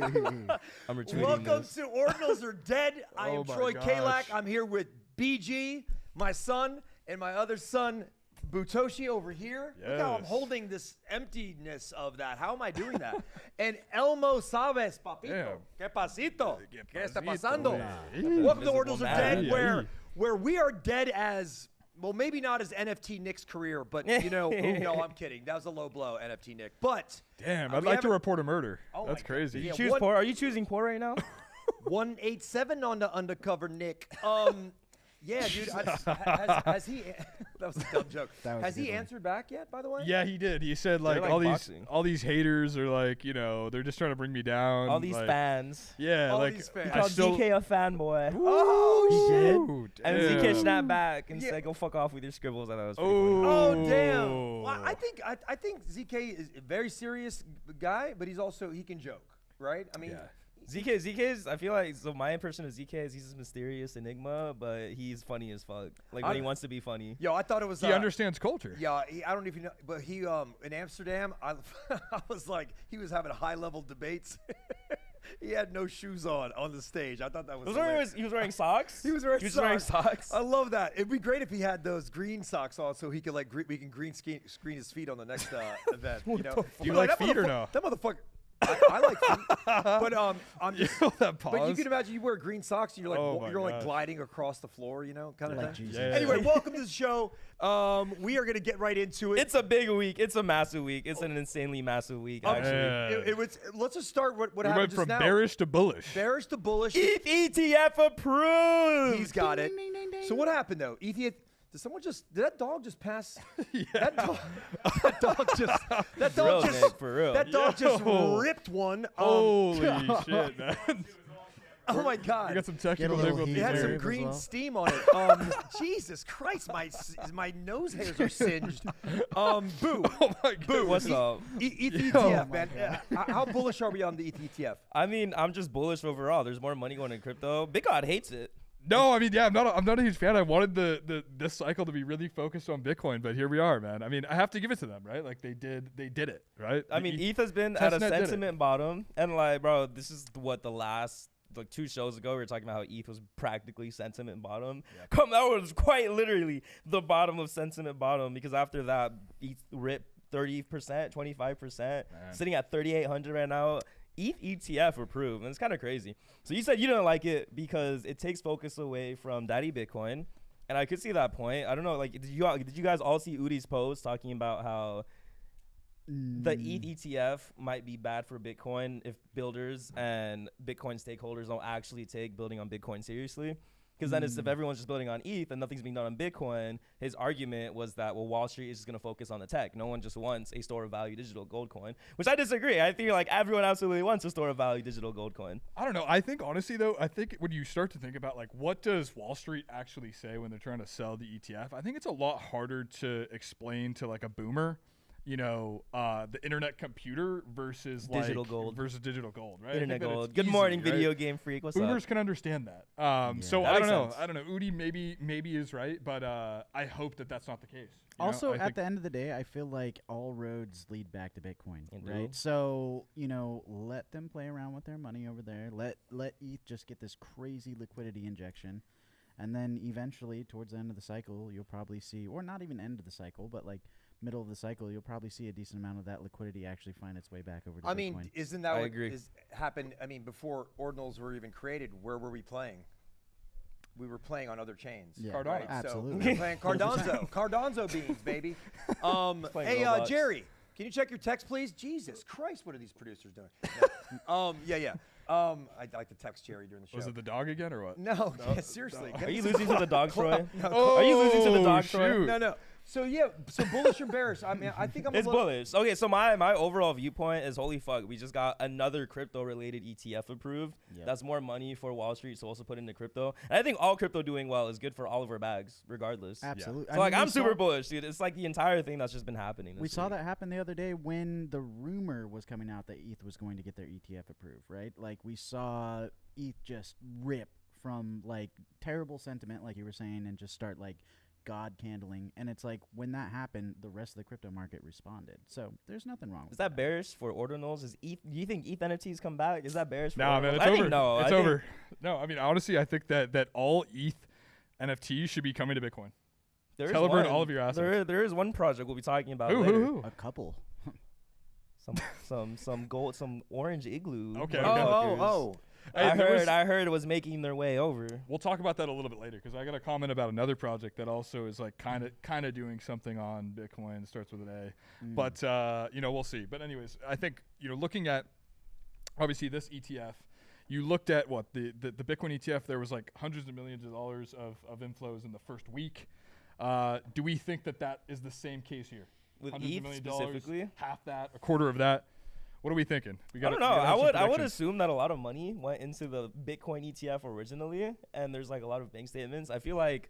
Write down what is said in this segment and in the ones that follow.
I'm retweeting Welcome this. to Ordinals Are Dead. I am my Troy gosh. Kalak. I'm here with BG, my son, and my other son, Butoshi, over here. Look how I'm Yes. holding this emptiness of that. How am I doing that? And Elmo Sabes, papito. ¿Qué pasito? ¿Qué está pasando? Welcome to Ordinals Are Dead, where we are dead as... Well, maybe not as NFT Nick's career, but, you know, no, I'm kidding. That was a low blow, NFT Nick. But... Damn, I'd like to report a murder. Oh That's my crazy. God. Choose poor. Are you choosing poor right now? 187 on the undercover Nick. Yeah, dude. Has he... That was a dumb joke. Has he answered back yet, by the way? Yeah, he did. He said like, like boxing. all these haters are like, you know, they're just trying to bring me down. All these like, fans. Yeah, All like these fans. He I called still, ZK a fanboy. Oh, shit. Ooh, And damn. ZK snapped back and Yeah. said, "Go fuck off with your scribbles." And that was pretty Oh, funny. damn. Well, I think ZK is a very serious guy, but he can joke, right? I mean, ZK's, I feel like, so my impression of ZK is he's this mysterious enigma, but he's funny as fuck. Like when he wants to be funny. yo, I thought it was... He understands culture. Yeah, I don't even know, but he in Amsterdam, I was like, he was having high-level debates. He had no shoes on the stage. I thought that was hilarious. He was wearing socks? He was wearing socks. I I love that. It'd be great if he had those green socks on, so he could like we can green screen his feet on the next event. You know, Do you Like, like that feet or motherfucker- no? That motherfucker. I like feet, but I'm just. That But you pause. can imagine you wear green socks and you're like Oh my you're like gosh. gliding across the floor, you know, kind of Like thing. Jesus. Yeah. Anyway, welcome to the show. We are gonna get right into it. It's a big week. It's a massive week. It's an insanely massive week, actually. Yeah. It was. Let's just start what We happened went just from now. bearish to bullish. Bearish to bullish. ETH ETF approved. He's got it. So what happened though? ETH. Did that dog just pass? That dog just. That For dog real, just. Nick, for real. That dog just Yo. ripped one. Holy shit, man. Oh my God. We got some technical little difficulties It had heat some here. as green well. steam on it. Jesus Christ, my nose hairs are singed. Boo. Oh my god. What's up? ETH Yo. ETF, man. How bullish are we on the ETH ETF? I mean, I'm just bullish overall. There's more money going in crypto. Big God hates it. No, I mean, yeah, I'm not a huge fan. I wanted this cycle to be really focused on Bitcoin, but here we are, man. I mean, I have to give it to them, right? Like they did it, right? I mean, ETH has been at a Testnet did it. sentiment bottom, and like, bro, this is what the last like 2 shows ago we were talking about how ETH was practically sentiment bottom. That was quite literally the bottom of sentiment bottom, because after that, ETH ripped 30%, 25%, sitting at 3,800 right now. ETH ETF approved, and it's kind of crazy. So you said you didn't like it because it takes focus away from Daddy Bitcoin, and I could see that point. I don't know, like, did you guys all see Udi's post talking about how the ETH ETF might be bad for Bitcoin if builders and Bitcoin stakeholders don't actually take building on Bitcoin seriously? Because then if everyone's just building on ETH and nothing's being done on Bitcoin, his argument was that, well, Wall Street is just going to focus on the tech. No one just wants a store of value digital gold coin, which I disagree. I think like everyone absolutely wants a store of value digital gold coin. I don't know. I think honestly though, I think when you start to think about like what does Wall Street actually say when they're trying to sell the ETF, I think it's a lot harder to explain to like a boomer, you know, the internet computer versus Digital like, gold. versus digital gold, right? I Internet think that it's gold. Good easy, morning, right? video game freak. What's Boomers up? can understand that. So That I makes don't know. sense. I don't know. Udi maybe is right, but I hope that that's not the case. You know? Also, I at think- the end of the day, I feel like all roads lead back to Bitcoin, Indeed. right? So, you know, let them play around with their money over there. Let ETH just get this crazy liquidity injection. And then eventually, towards the end of the cycle, you'll probably see, or not even end of the cycle, but like middle of the cycle, you'll probably see a decent amount of that liquidity actually find its way back over to Bitcoin. I mean, isn't that I what agree. happened? I mean, before Ordinals were even created, where were we playing? We were playing on other chains. Yeah, Cardano. Right? absolutely. So we were playing Cardano. Cardano beans, baby. Playing Hey, Roblox. Jerry, can you check your text, please? Jesus Christ, what are these producers doing? Yeah. I'd like to text Jerry during the show. Was it the dog again or what? No, yeah, seriously. Are you losing to the dog, Troy? Oh, Are you losing to the dog, Troy? shoot. No. So yeah, so bullish or bearish? I mean, I think I'm. It's bullish. Okay, so my overall viewpoint is holy fuck. We just got another crypto related ETF approved. Yep. That's more money for Wall Street to also put into crypto. And I think all crypto doing well is good for all of our bags, regardless. Absolutely. So like I'm super bullish, dude. It's like the entire thing that's just been happening. We this saw week. that happen the other day when the rumor was coming out that ETH was going to get their ETF approved, right? Like we saw ETH just rip from like terrible sentiment, like you were saying, and just start like God candling. And it's like when that happened, the rest of the crypto market responded. So there's nothing wrong with Is that bearish for Ordinals? Is ETH? Do you think ETH NFTs come back? Is that bearish for Nah, Ordinals? man, it's I over. think no. It's I over. No, I mean, honestly, I think that all ETH NFTs should be coming to Bitcoin. There is Celebrate one. all of your assets. There is one project we'll be talking about Who? later. A couple. Some gold, some orange igloo. Okay, motherfuckers. Hey, I heard it was making their way over. We'll talk about that a little bit later because I got a comment about another project that also is like kind of doing something on Bitcoin. It starts with an A, but we'll see. But anyways, I think looking at obviously this ETF, you looked at what the Bitcoin ETF. There was like hundreds of millions of dollars of inflows in the first week. Do we think that is the same case here? With Hundreds of ETH million specifically, dollars, half that, a quarter of that. What are we thinking? I don't know. I would assume that a lot of money went into the Bitcoin ETF originally, and there's like a lot of bank statements. I feel like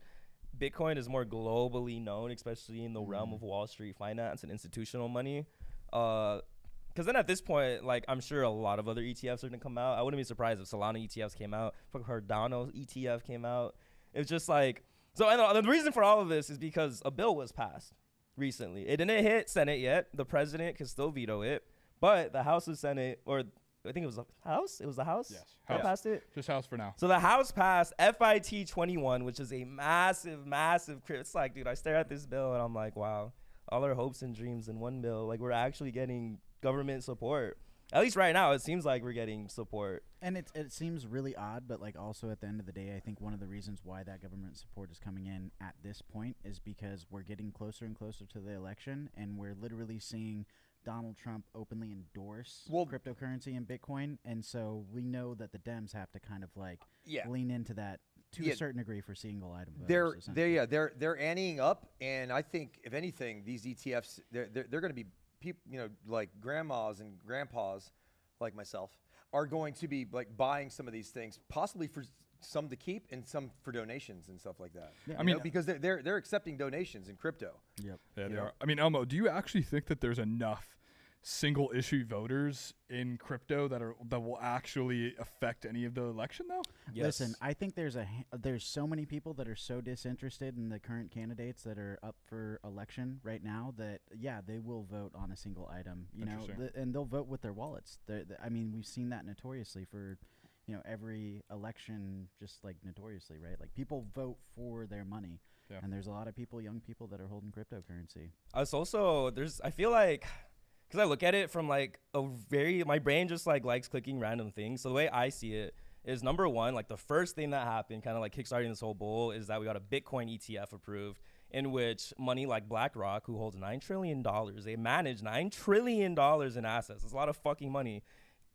Bitcoin is more globally known, especially in the realm of Wall Street finance and institutional money. Because then at this point, like I'm sure a lot of other ETFs are gonna come out. I wouldn't be surprised if Solana ETFs came out, Cardano ETF came out. It's just like so. And the reason for all of this is because a bill was passed recently. It didn't hit Senate yet. The president can still veto it. But the House of Senate, or I think it was the House. It was the House. Yes, that passed it. Just House for now. So the House passed FIT 21, which is a massive. It's like, dude, I stare at this bill and I'm like, wow, all our hopes and dreams in one bill. Like we're actually getting government support. At least right now, it seems like we're getting support. And it seems really odd, but like also at the end of the day, I think one of the reasons why that government support is coming in at this point is because we're getting closer and closer to the election, and we're literally seeing Donald Trump openly endorse cryptocurrency and Bitcoin, and so we know that the Dems have to kind of like lean into that to a certain degree for single item voters. They're anteing up, and I think if anything, these ETFs they're going to be people, like grandmas and grandpas like myself are going to be like buying some of these things, possibly for some to keep and some for donations and stuff like that. Yeah. I mean, because they're accepting donations in crypto. Yep. Yeah, they are. I mean, Elmo, do you actually think that there's enough single issue voters in crypto that will actually affect any of the election though? Yes. Listen, I think there's so many people that are so disinterested in the current candidates that are up for election right now that they will vote on a single item, and they'll vote with their wallets. I mean, we've seen that notoriously for every election, just like notoriously, right? Like people vote for their money. Yeah. And there's a lot of young people that are holding cryptocurrency. I feel like, because I look at it from like my brain just like likes clicking random things. So the way I see it is, number one, like the first thing that happened, kind of like kickstarting this whole bull, is that we got a Bitcoin ETF approved, in which money like BlackRock, who holds $9 trillion, they manage $9 trillion in assets. It's a lot of fucking money.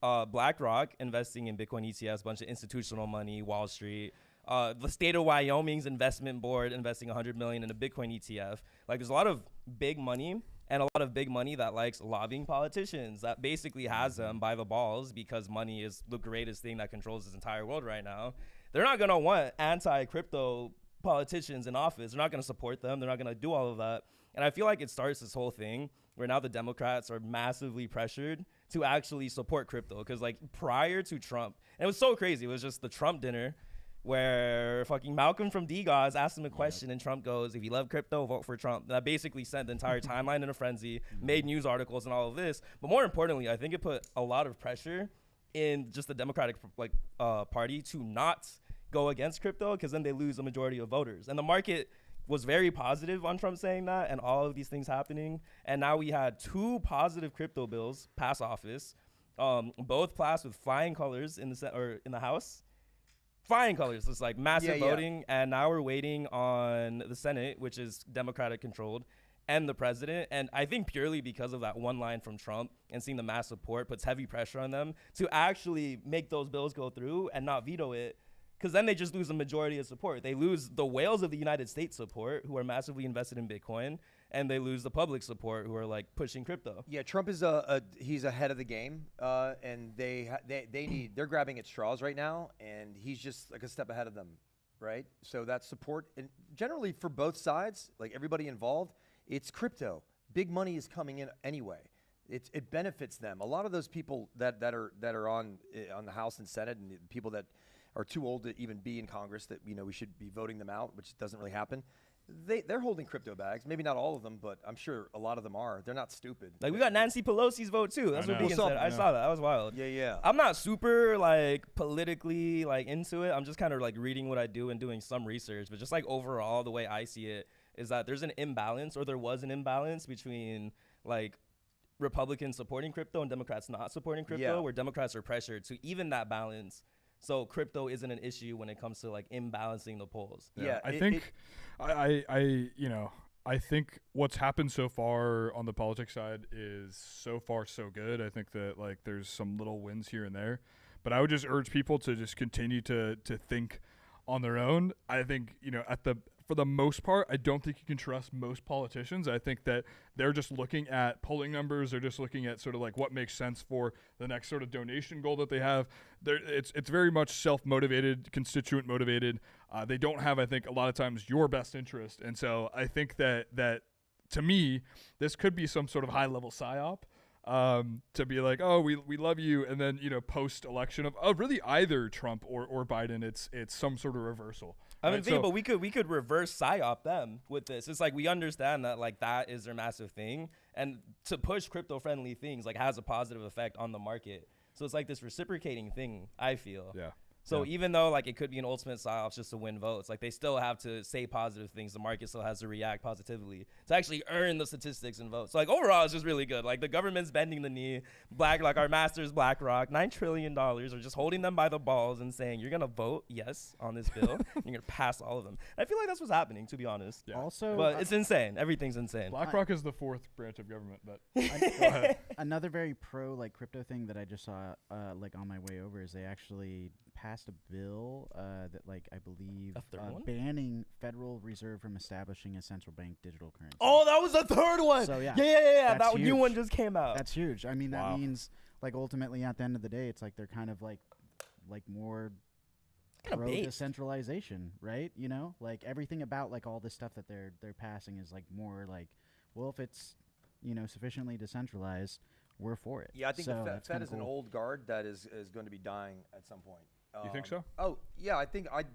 BlackRock investing in Bitcoin ETFs, a bunch of institutional money, Wall Street. The state of Wyoming's investment board investing $100 million in a Bitcoin ETF. Like there's a lot of big money. And a lot of big money that likes lobbying politicians, that basically has them by the balls because money is the greatest thing that controls this entire world right now. They're not going to want anti-crypto politicians in office. They're not going to support them. They're not going to do all of that. And I feel like it starts this whole thing where now the Democrats are massively pressured to actually support crypto. Because like prior to Trump, and it was so crazy. It was just the Trump dinner where fucking Malcolm from D-Gauze asked him a question, and Trump goes, if you love crypto, vote for Trump. That basically sent the entire timeline in a frenzy, made news articles and all of this. But more importantly, I think it put a lot of pressure in just the Democratic party to not go against crypto, because then they lose a majority of voters. And the market was very positive on Trump saying that and all of these things happening. And now we had 2 positive crypto bills pass office, both passed with flying colors in the House. Flying colors. It's like massive voting. And now we're waiting on the Senate, which is Democratic controlled, and the president. And I think purely because of that one line from Trump and seeing the mass support puts heavy pressure on them to actually make those bills go through and not veto it. Because then they just lose a majority of support. They lose the whales of the United States support, who are massively invested in Bitcoin, and they lose the public support, who are like pushing crypto. Yeah, Trump is he's ahead of the game, and they're grabbing at straws right now, and he's just like a step ahead of them, right? So that support, and generally for both sides, like everybody involved, it's crypto. Big money is coming in anyway. It benefits them. A lot of those people that are on the House and Senate, and the people that are too old to even be in Congress, that we should be voting them out, which doesn't really happen. they're holding crypto bags. Maybe not all of them, but I'm sure a lot of them are. They're not stupid. Like we got Nancy Pelosi's vote too. That's what Beacon said. I saw that. That was wild. Yeah. I'm not super like politically like into it. I'm just kind of like reading what I do and doing some research. But just like overall, the way I see it is that there's an imbalance, or there was an imbalance between like Republicans supporting crypto and Democrats not supporting crypto, where Democrats are pressured to even that balance. So crypto isn't an issue when it comes to like imbalancing the polls. Yeah, I think I think what's happened so far on the politics side is so far so good. I think that like there's some little wins here and there, but I would just urge people to just continue to think on their own. I think, for the most part, I don't think you can trust most politicians. I think that they're just looking at polling numbers. They're just looking at sort of like what makes sense for the next sort of donation goal that they have. It's very much self-motivated, constituent motivated. They don't have, I think, a lot of times your best interest. And so I think that to me, this could be some sort of high-level psyop. To be like, oh, we love you, and then post election of really either Trump or Biden, it's some sort of reversal. I mean, but we could reverse psyop them with this. It's like we understand that like that is their massive thing, and to push crypto friendly things like has a positive effect on the market. So it's like this reciprocating thing, I feel. Yeah. So even though like it could be an ultimate psyops just to win votes, like they still have to say positive things. The market still has to react positively to actually earn the statistics and votes. So like overall, it's just really good. Like the government's bending the knee. Like our masters, BlackRock, $9 trillion are just holding them by the balls and saying, you're gonna vote yes on this bill. And you're gonna pass all of them. And I feel like that's what's happening, to be honest. Yeah. Also, but it's insane. Everything's insane. BlackRock is the fourth branch of government. But go ahead. Another very pro like crypto thing that I just saw like on my way over is they actually passed a bill that like I believe banning Federal Reserve from establishing a central bank digital currency. Oh, that was the third one. So yeah. That new one just came out. That's huge. I mean, that means like ultimately at the end of the day, it's like they're kind of like more pro decentralization, right? Like everything about like all this stuff that they're passing is like more like, well, if it's sufficiently decentralized, we're for it. Yeah, I think the Fed is cool. an old guard that is going to be dying at some point. You think so? Oh, yeah, I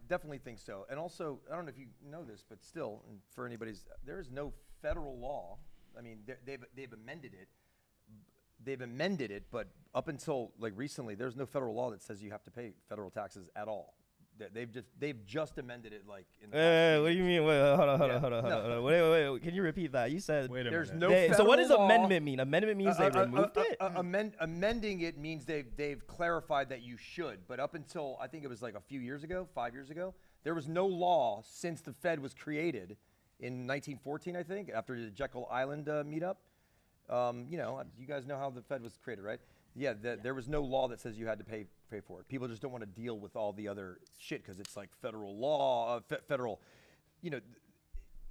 definitely think so. And also, I don't know if you know this, but still, and for anybody's, there is no federal law. I mean, they've amended it. They've amended it, but up until like recently, there's no federal law that says you have to pay federal taxes at all. They've just amended it like in the what do you mean? Wait, hold on. Wait. Can you repeat that? You said there's no so what does federal amendment mean? Amendment means they removed it? Amending it means they've clarified that you should. But up until I think it was like a few years ago, 5 years ago, there was no law since the Fed was created in 1914, I think, after the Jekyll Island meetup. You guys know how the Fed was created, right? Yeah, there was no law that says you had to pay for it. People just don't want to deal with all the other shit because it's like federal law, federal,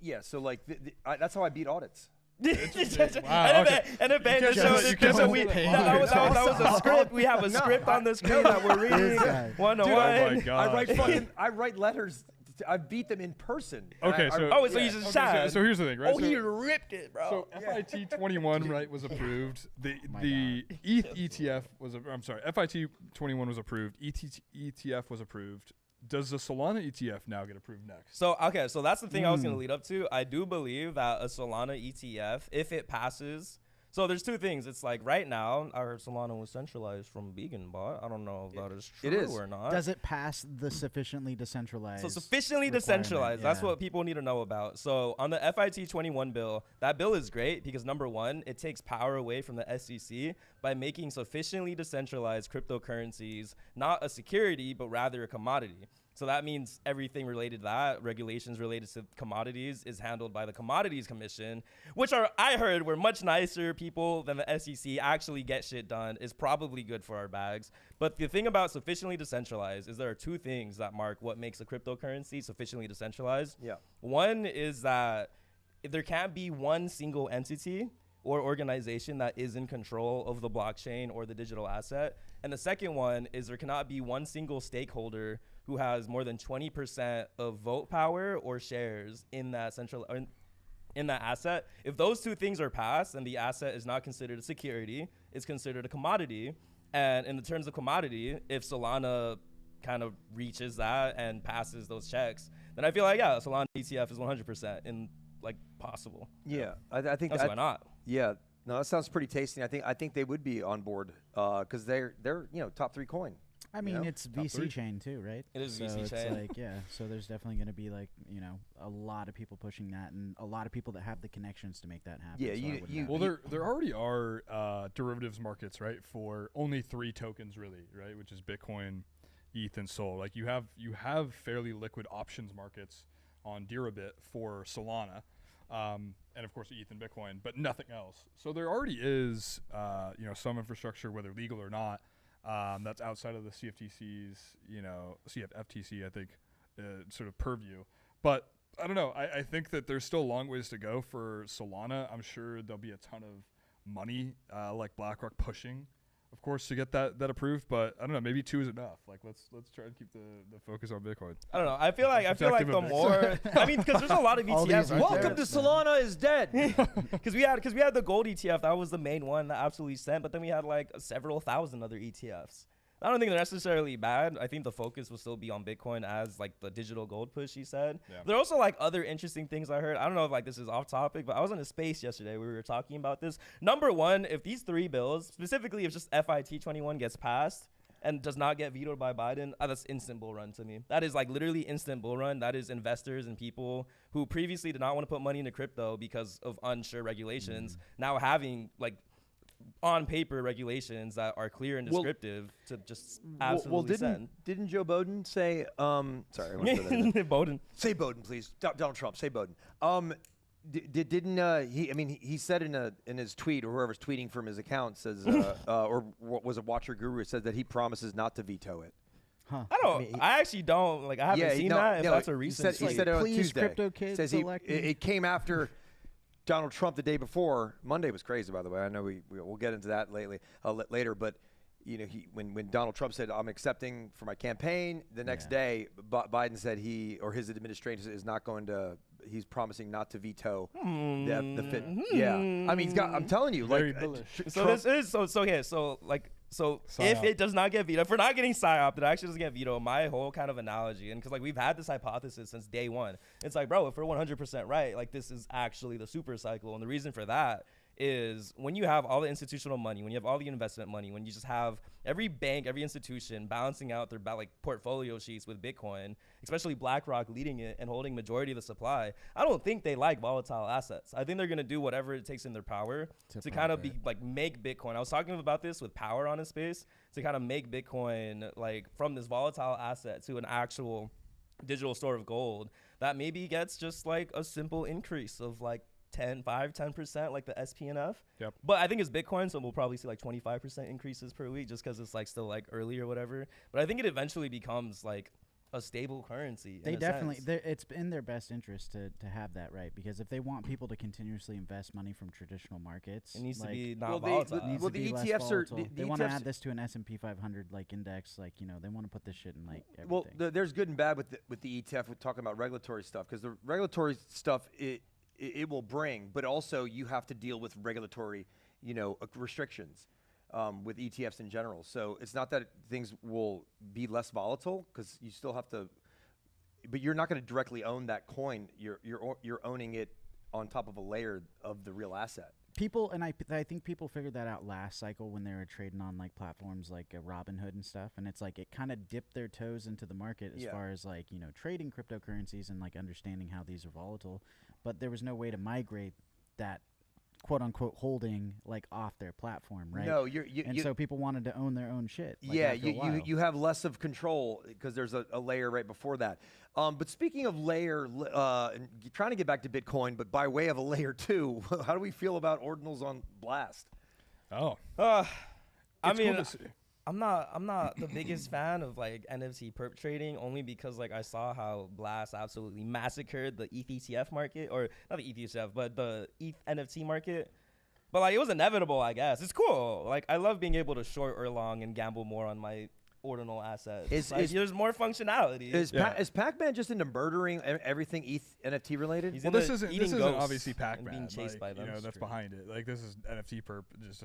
yeah. So like that's how I beat audits. Wow, and a band just that was a script. We have a script on the screen that we're reading. One on one. Oh my God. I write letters. I beat them in person. Okay, so you just shot. So here's the thing, right? Oh, he ripped it, bro. So FIT 21 right was approved. The ETH ETF was FIT 21 was approved. ETF was approved. Does the Solana ETF now get approved next? So that's the thing I was going to lead up to. I do believe that a Solana ETF, if it passes. So there's two things. It's like right now, I heard Solana was centralized from Vegan Bot. I don't know if that is true or not. Does it pass the sufficiently decentralized? So sufficiently decentralized. That's what people need to know about. So on the FIT 21 bill, that bill is great because number one, it takes power away from the SEC by making sufficiently decentralized cryptocurrencies not a security, but rather a commodity. So that means everything related to that, regulations related to commodities, is handled by the Commodities Commission, which I heard were much nicer people than the SEC, actually get shit done, is probably good for our bags. But the thing about sufficiently decentralized is there are two things that mark what makes a cryptocurrency sufficiently decentralized. Yeah. One is that there can't be one single entity or organization that is in control of the blockchain or the digital asset. And the second one is there cannot be one single stakeholder who has more than 20% of vote power or shares in that in that asset. If those two things are passed, then the asset is not considered a security, it's considered a commodity. And in the terms of commodity, if Solana kind of reaches that and passes those checks, then I feel like Solana ETF is 100% in like possible. Yeah, I think that's why not. Yeah, no, that sounds pretty tasty. I think they would be on board because they're top 3 coin. I mean, it's VC chain too, right? It is so VC it's chain. like, so there's definitely going to be like, a lot of people pushing that and a lot of people that have the connections to make that happen. Yeah, well, there already are derivatives markets, right, for only 3 tokens really, right, which is Bitcoin, ETH, and Sol. Like you have fairly liquid options markets on Deribit for Solana, and of course ETH and Bitcoin, but nothing else. So there already is, some infrastructure, whether legal or not, that's outside of the CFTC's, CFTC, I think, sort of purview. But I don't know. I think that there's still a long ways to go for Solana. I'm sure there'll be a ton of money, like BlackRock pushing, of course, to get that approved. But I don't know. Maybe 2 is enough. Like let's try to keep the focus on Bitcoin. I don't know. I feel like the more because there's a lot of ETFs. Welcome to Solana is dead. Because we had the gold ETF. That was the main one that absolutely sent. But then we had like several thousand other ETFs. I don't think they're necessarily bad. I think the focus will still be on Bitcoin as like the digital gold push, he said. Yeah. There are also like other interesting things I heard. I don't know if like this is off topic, but I was in a space yesterday where we were talking about this. Number one, if these 3 bills, specifically if just FIT21 gets passed and does not get vetoed by Biden, that's instant bull run to me. That is like literally instant bull run. That is investors and people who previously did not want to put money into crypto because of unsure regulations now having like on paper regulations that are clear and descriptive to just absolutely send. Didn't Joe Biden say, sorry, I went for that. Biden. Say Biden, please. Donald Trump, say Biden. He said in his tweet, or whoever's tweeting from his account says, or what was a Watcher Guru, said that he promises not to veto it. Huh. I actually don't, like, I haven't seen that. If that's a recent he said it on Tuesday. Crypto kids says it came after Donald Trump the day before. Monday was crazy, by the way. I know we'll get into that later, but when Donald Trump said I'm accepting for my campaign, the next day Biden said he or his administration is not going to. He's promising not to veto the fit. Yeah, I mean, I'm telling you, very like, bullish. So this is so if it does not get vetoed, if we're not getting PSYOP, it actually doesn't get vetoed. My whole kind of analogy, and because like we've had this hypothesis since day one, it's like, bro, if we're 100% right, like this is actually the super cycle, and the reason for that is when you have all the institutional money, when you have all the investment money, when you just have every bank, every institution balancing out their like portfolio sheets with Bitcoin, especially BlackRock leading it and holding majority of the supply, I don't think they like volatile assets. I think they're going to do whatever it takes in their power to kind of be like make Bitcoin. I was talking about this with Power on his space to kind of make Bitcoin like from this volatile asset to an actual digital store of gold that maybe gets just like a simple increase of like 10% like the SPNF. Yep. But I think it's Bitcoin, so we'll probably see like 25% increases per week just because it's like still like early or whatever. But I think it eventually becomes like a stable currency. They definitely, it's in their best interest to have that, right? Because if they want people to continuously invest money from traditional markets, it needs like, to be not volatile. The ETFs are. They want to add this to an S&P 500 like index, like they want to put this shit in like everything. Well, there's good and bad with the ETF. We're talking about regulatory stuff because the regulatory stuff it will bring, but also you have to deal with regulatory, restrictions with ETFs in general. So it's not that things will be less volatile because you still have to, but you're not going to directly own that coin. You're owning it on top of a layer of the real asset. People, and I think people figured that out last cycle when they were trading on like platforms like Robinhood and stuff, and it's like it kind of dipped their toes into the market as far as like trading cryptocurrencies and like understanding how these are volatile, but there was no way to migrate that quote unquote holding like off their platform, right? No, so people wanted to own their own shit. Like, yeah, you have less of control because there's a layer right before that. But speaking of layer, and trying to get back to Bitcoin, but by way of a layer 2, how do we feel about Ordinals on Blast? Oh, I mean, I'm not the biggest fan of like NFT perp trading, only because like I saw how Blast absolutely massacred the ETH ETF market, or not the ETH ETF, but the ETH NFT market. But like it was inevitable, I guess. It's cool. Like I love being able to short or long and gamble more on my Ordinal assets. There's more functionality. Is Pac-Man just into murdering everything ETH NFT related? This isn't obviously Pac-Man. Being chased by them. That's behind it. Like this is NFT perp. Just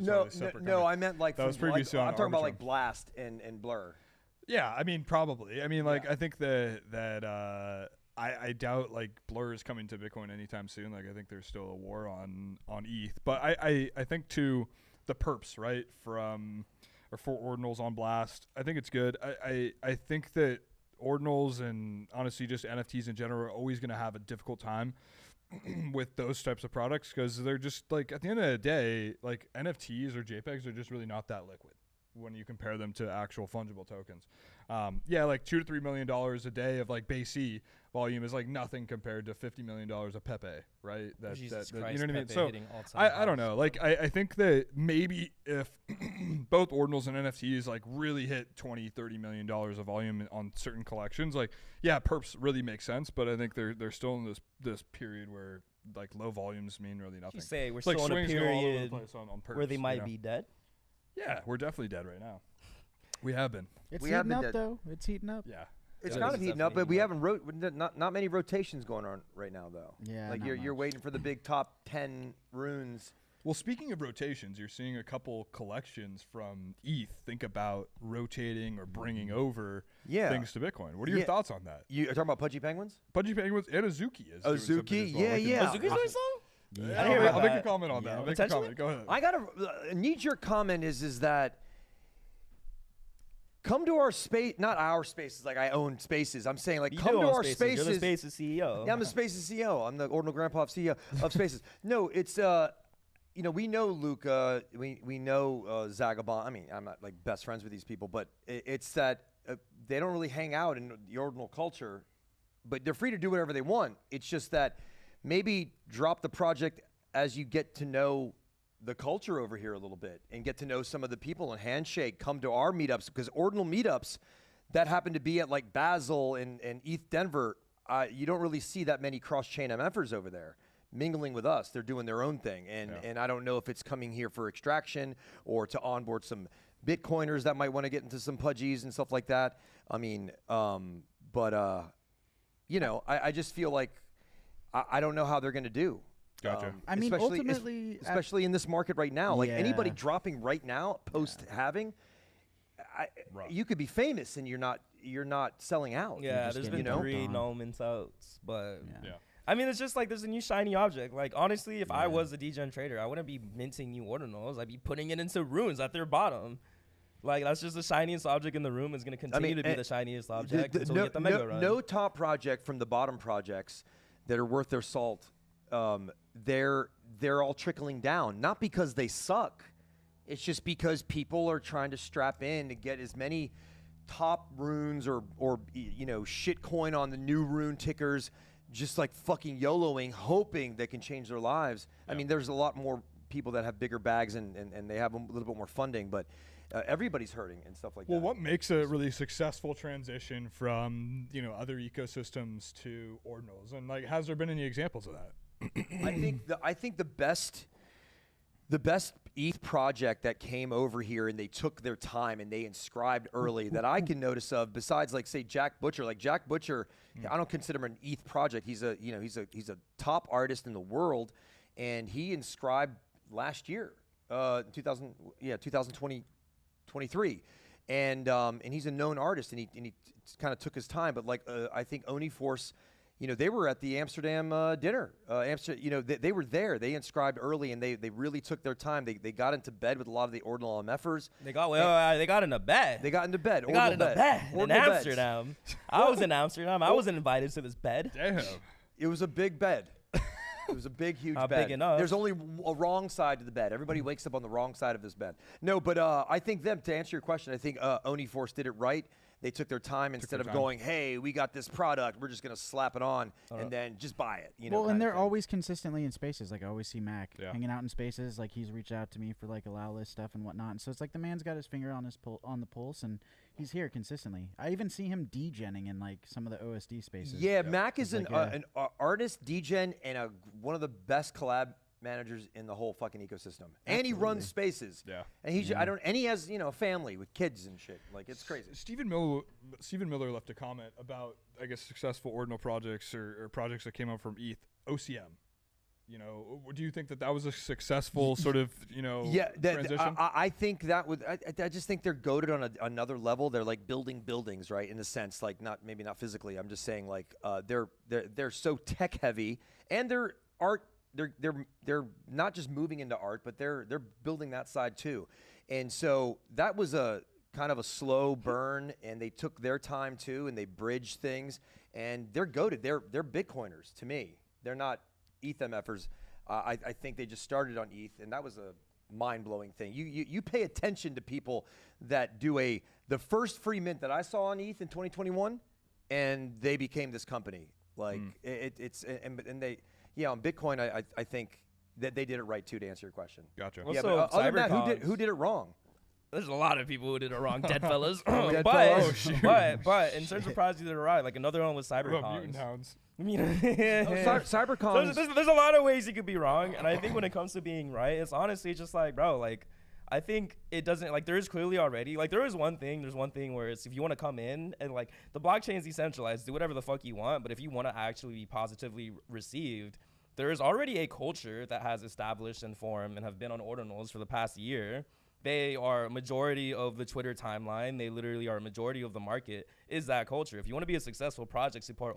no. I meant like that was previously on I'm talking about like Blast and Blur. Yeah, I mean probably. I mean like I think that I doubt like Blur is coming to Bitcoin anytime soon. Like I think there's still a war on ETH. But I think too the perps, right, from or for Ordinals on Blast, I think it's good. I think that Ordinals and honestly just NFTs in general are always going to have a difficult time with those types of products because they're just like at the end of the day, like NFTs or JPEGs are just really not that liquid when you compare them to actual fungible tokens. Yeah, like $2 to $3 million a day of like base E volume is like nothing compared to $50 million of Pepe, right? Jesus that Christ, you know what I mean? Pepe So hitting all-time I don't highs. know. Like I think that maybe if both Ordinals and NFTs like really hit 20, $30 million of volume on certain collections, like yeah, perps really make sense, but I think they're still in this period where like low volumes mean really nothing. You say we're It's like still in a swings go all over the period place on perps, where they you might know? be dead. Yeah, we're definitely dead right now. We have been. It's We have heating been up dead. though. It's heating up. Yeah. It's It kind is of heating up, but definitely we heating haven't not many rotations going on right now though. Yeah, like not you're much. waiting for the big top 10 runes. Well, speaking of rotations, you're seeing a couple collections from ETH think about rotating or bringing over things to Bitcoin. What are your Yeah. thoughts on that? You are talking about Pudgy Penguins? Pudgy Penguins and Azuki is doing something Azuki? as well. Yeah, I can- yeah. Azuki's doing something? Yeah. I didn't hear about I'll make a that. comment on that. Yeah. I'll make a Potentially? comment. Go ahead. I got a knee-jerk comment is that come to our space, not our spaces, like I own spaces. I'm saying like You come do to own our Spaces. spaces. You're the Spaces CEO. Yeah, I'm the Spaces CEO. I'm the Ordinal Grandpa CEO of Spaces. No, it's you know, we know Luca, we know Zagabond. I mean, I'm not like best friends with these people, but it's that they don't really hang out in the Ordinal culture, but they're free to do whatever they want. It's just that maybe drop the project as you get to know the culture over here a little bit and get to know some of the people and handshake, come to our meetups because Ordinal meetups that happen to be at like Basel and ETH Denver, you don't really see that many cross-chain MFers over there mingling with us. They're doing their own thing. And I don't know if it's coming here for extraction or to onboard some Bitcoiners that might want to get into some pudgies and stuff like that. I mean, you know, I just feel like I don't know how they're going to do. Gotcha. I mean, especially- ultimately, especially in this market right now, like anybody Yeah. dropping right now post halving, Rough. you could be famous and you're not selling out. Yeah, just there's getting been dumped 3 on. no mints outs, but Yeah. I mean, it's just like there's a new shiny object. Like honestly, if I was a degen trader, I wouldn't be minting new ordinals. I'd be putting it into runes at their bottom. Like that's just the shiniest object in the room. Is going to continue to be the shiniest object until we get the mega run. No top project from the bottom projects that are worth their salt. They're all trickling down, not because they suck. It's just because people are trying to strap in to get as many top runes or you know shit coin on the new rune tickers, just like fucking YOLOing, hoping they can change their lives. I mean, there's a lot more people that have bigger bags and they have a little bit more funding, but everybody's hurting and stuff like Well, that. what makes a really successful transition from other ecosystems to Ordinals, and like has there been any examples of that? I think the best ETH project that came over here and they took their time and they inscribed early that I can notice of, besides like say Jack Butcher. Like Jack Butcher, I don't consider him an ETH project. He's a he's a top artist in the world, and he inscribed last year, 2023, and he's a known artist and he kind of took his time. But like I think Oniforce. They were at the Amsterdam dinner. They were there. They inscribed early, and they really took their time. They got into bed with a lot of the Ordinal MFers. They got into bed. They got into bed. They got into bed in Ordinal beds. Amsterdam. I was in Amsterdam. I wasn't invited to this bed. Damn. It was a big bed. It was a big, huge Not bed. big enough. There's only a wrong side to the bed. Everybody wakes up on the wrong side of this bed. No, but I think to answer your question, I think Oniforce did it right. They took their time instead of going, hey, we got this product, we're just going to slap it on and then just buy it. Well, and kind of they're thing. always consistently in spaces. Like I always see Mac Yeah. hanging out in spaces. Like he's reached out to me for like allow list stuff and whatnot. And so it's like the man's got his finger on the pulse, and he's here consistently. I even see him degenning in like some of the OSD spaces. Yeah, Mac is It's an like artist, degen, and one of the best collab managers in the whole fucking ecosystem. And he runs spaces. Yeah. And he has a family with kids and shit. Like it's crazy. Stephen Miller left a comment about, I guess, successful Ordinal projects or projects that came out from ETH. OCM. You know, do you think that was a successful sort of, you know, transition? I think that would. I just think they're goated on another level. They're like building buildings, right? In a sense, like maybe not physically. I'm just saying, like they're so tech heavy, and their art. They're not just moving into art, but they're building that side too. And so that was a kind of a slow burn, and they took their time too, and they bridged things, and they're goated. They're Bitcoiners to me. They're not ETH MFers. I think they just started on ETH, and that was a mind-blowing thing. You pay attention to people that do the first free mint that I saw on ETH in 2021, and they became this company. Like it's they on Bitcoin. I think that they did it right too, to answer your question. Gotcha. Yeah, but other than that, who did it wrong? There's a lot of people who did it wrong, dead fellas. Dead but fellas. but in terms of projects who did it right, like another one was CyberCons. Mutant Hounds. CyberCons. There's a lot of ways you could be wrong, and I think when it comes to being right, it's honestly just like, bro, like I think it doesn't, like there is clearly already, like there's one thing where it's if you want to come in and like the blockchain is decentralized, do whatever the fuck you want, but if you want to actually be positively received, there is already a culture that has established and formed and have been on Ordinals for the past year. They are a majority of the Twitter timeline. They literally are a majority of the market is that culture. If you want to be a successful project support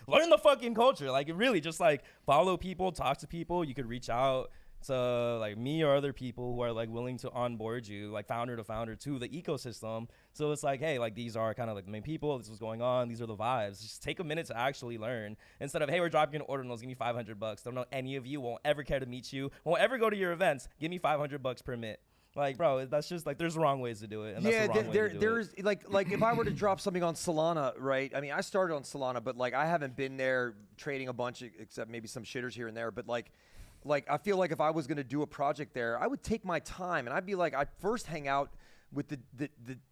learn the fucking culture. Like it really just like follow people, talk to people. You could reach out to like me or other people who are like willing to onboard you, like founder to founder to the ecosystem. So it's like, hey, like these are kind of like the main people. This is what's going on. These are the vibes. Just take a minute to actually learn instead of, hey, we're dropping in Ordinals. Give me $500. Don't know any of you. Won't ever care to meet you. Won't ever go to your events. Give me $500 per mint. Like, bro, that's just like there's wrong ways to do it. And yeah, that's the wrong way to do there's it. like if I were to drop something on Solana, right? I mean, I started on Solana, but like I haven't been there trading a bunch, except maybe some shitters here and there. But like I feel like if I was gonna do a project there, I would take my time and I'd be like, I'd first hang out with the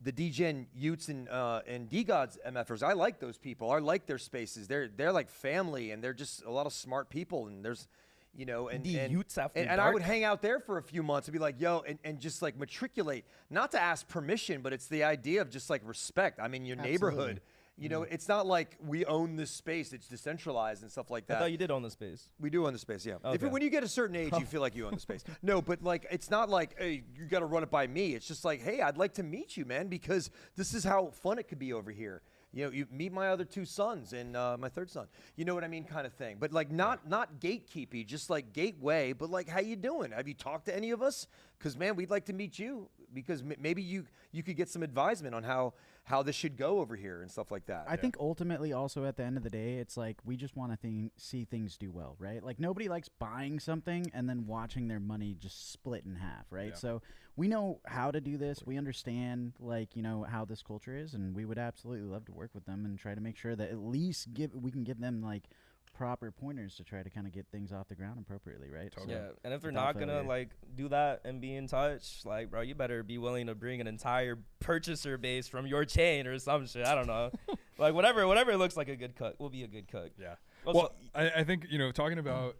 DGen Utes and DGods MFers. I like those people. I like their spaces. They're like family, and they're just a lot of smart people. And there's you know, and I would hang out there for a few months and be like, yo, and just like matriculate, not to ask permission, but it's the idea of just like respect. I mean, your neighborhood, you know, it's not like we own this space. It's decentralized and stuff like that. I thought you did own the space. We do own the space, yeah. Okay. When you get a certain age, you feel like you own the space. No, but like, it's not like, hey, you got to run it by me. It's just like, hey, I'd like to meet you, man, because this is how fun it could be over here. You know, you meet my other two sons and my third son. You know what I mean, kind of thing. But like not gatekeepy, just like gateway. But like, how you doing? Have you talked to any of us? Because man, we'd like to meet you because maybe you could get some advisement on how this should go over here and stuff like that. I think ultimately, also at the end of the day, it's like we just want to see things do well, right? Like nobody likes buying something and then watching their money just split in half, right? Yeah. So we know how to do this. We understand, like, you know, how this culture is, and we would absolutely love to work with them and try to make sure that at least we can give them like proper pointers to try to kind of get things off the ground appropriately, right? Totally. Yeah, and if they're not gonna like do that and be in touch, like, bro, you better be willing to bring an entire purchaser base from your chain or some shit. I don't know, like whatever looks like a good cook will be a good cook. Yeah. Also, Well, I think, you know, talking about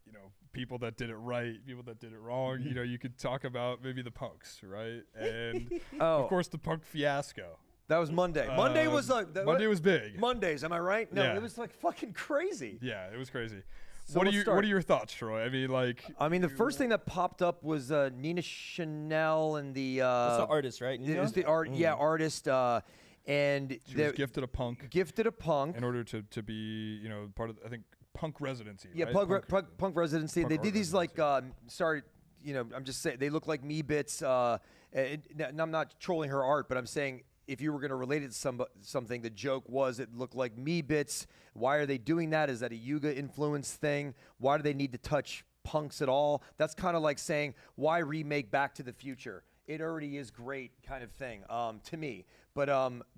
you know, people that did it right, people that did it wrong. You know, you could talk about maybe the punks, right? And of course the punk fiasco. That was Monday. Monday was like Monday was big. Mondays, am I right? No, Yeah. it was like fucking crazy. Yeah, it was crazy. So what let's are start. your thoughts, Troy? I mean, like, the first thing that popped up was Nina Chanel and the it's the artist, right? it was the art, yeah, artist, and she was gifted a punk in order to be, you know, part of, I think, punk residency. Yeah, right? punk residency. Punk They did these like residency. you know, I'm just saying they look like me bits. And I'm not trolling her art, but I'm saying if you were going to relate it to something, the joke was it looked like me bits. Why are they doing that? Is that a Yuga influence thing? Why do they need to touch punks at all? That's kind of like saying, why remake Back to the Future? It already is great, kind of thing, to me. But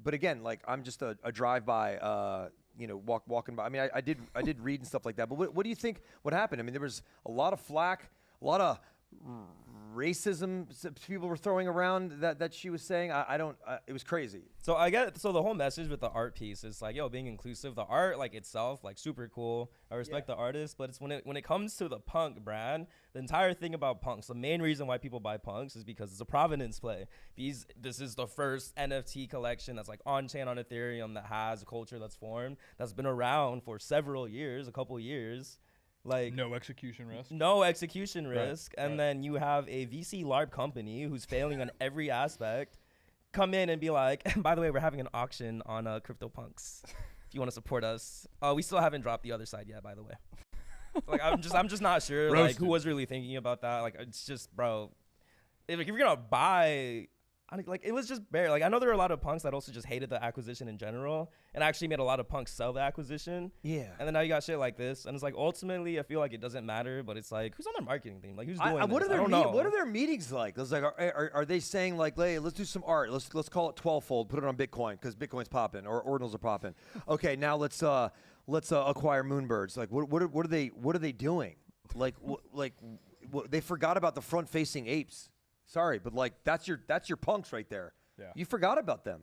again, like I'm just a drive-by, you know, walking by. I mean, I did read and stuff like that. But what do you think? What happened? I mean, there was a lot of flack, a lot of racism people were throwing around that she was saying. It was crazy. So the whole message with the art piece is like, yo, being inclusive. The art like itself, like super cool. I respect the artist, but it's when it comes to the punk brand, the entire thing about punks, the main reason why people buy punks is because it's a provenance play. This is the first NFT collection that's like on chain on Ethereum that has a culture that's formed, that's been around for several years, a couple years. Like no execution risk. No execution risk. And then you have a VC LARP company who's failing on every aspect come in and be like, by the way, we're having an auction on CryptoPunks. If you want to support us. We still haven't dropped the other side yet, by the way. Like I'm just not sure like who was really thinking about that. Like it's just, bro, if you're gonna buy, like it was just bare. Like I know there are a lot of punks that also just hated the acquisition in general, and actually made a lot of punks sell the acquisition. Yeah. And then now you got shit like this, and it's like ultimately I feel like it doesn't matter, but it's like who's on their marketing team? Like who's doing this? What are their meetings like? It's like are they saying like, hey, let's do some art. Let's call it 12-fold. Put it on Bitcoin because Bitcoin's popping or Ordinals are popping. Okay, now let's acquire Moonbirds. Like what are they doing? Like they forgot about the front-facing apes. Sorry, but like that's your punks right there. Yeah. You forgot about them.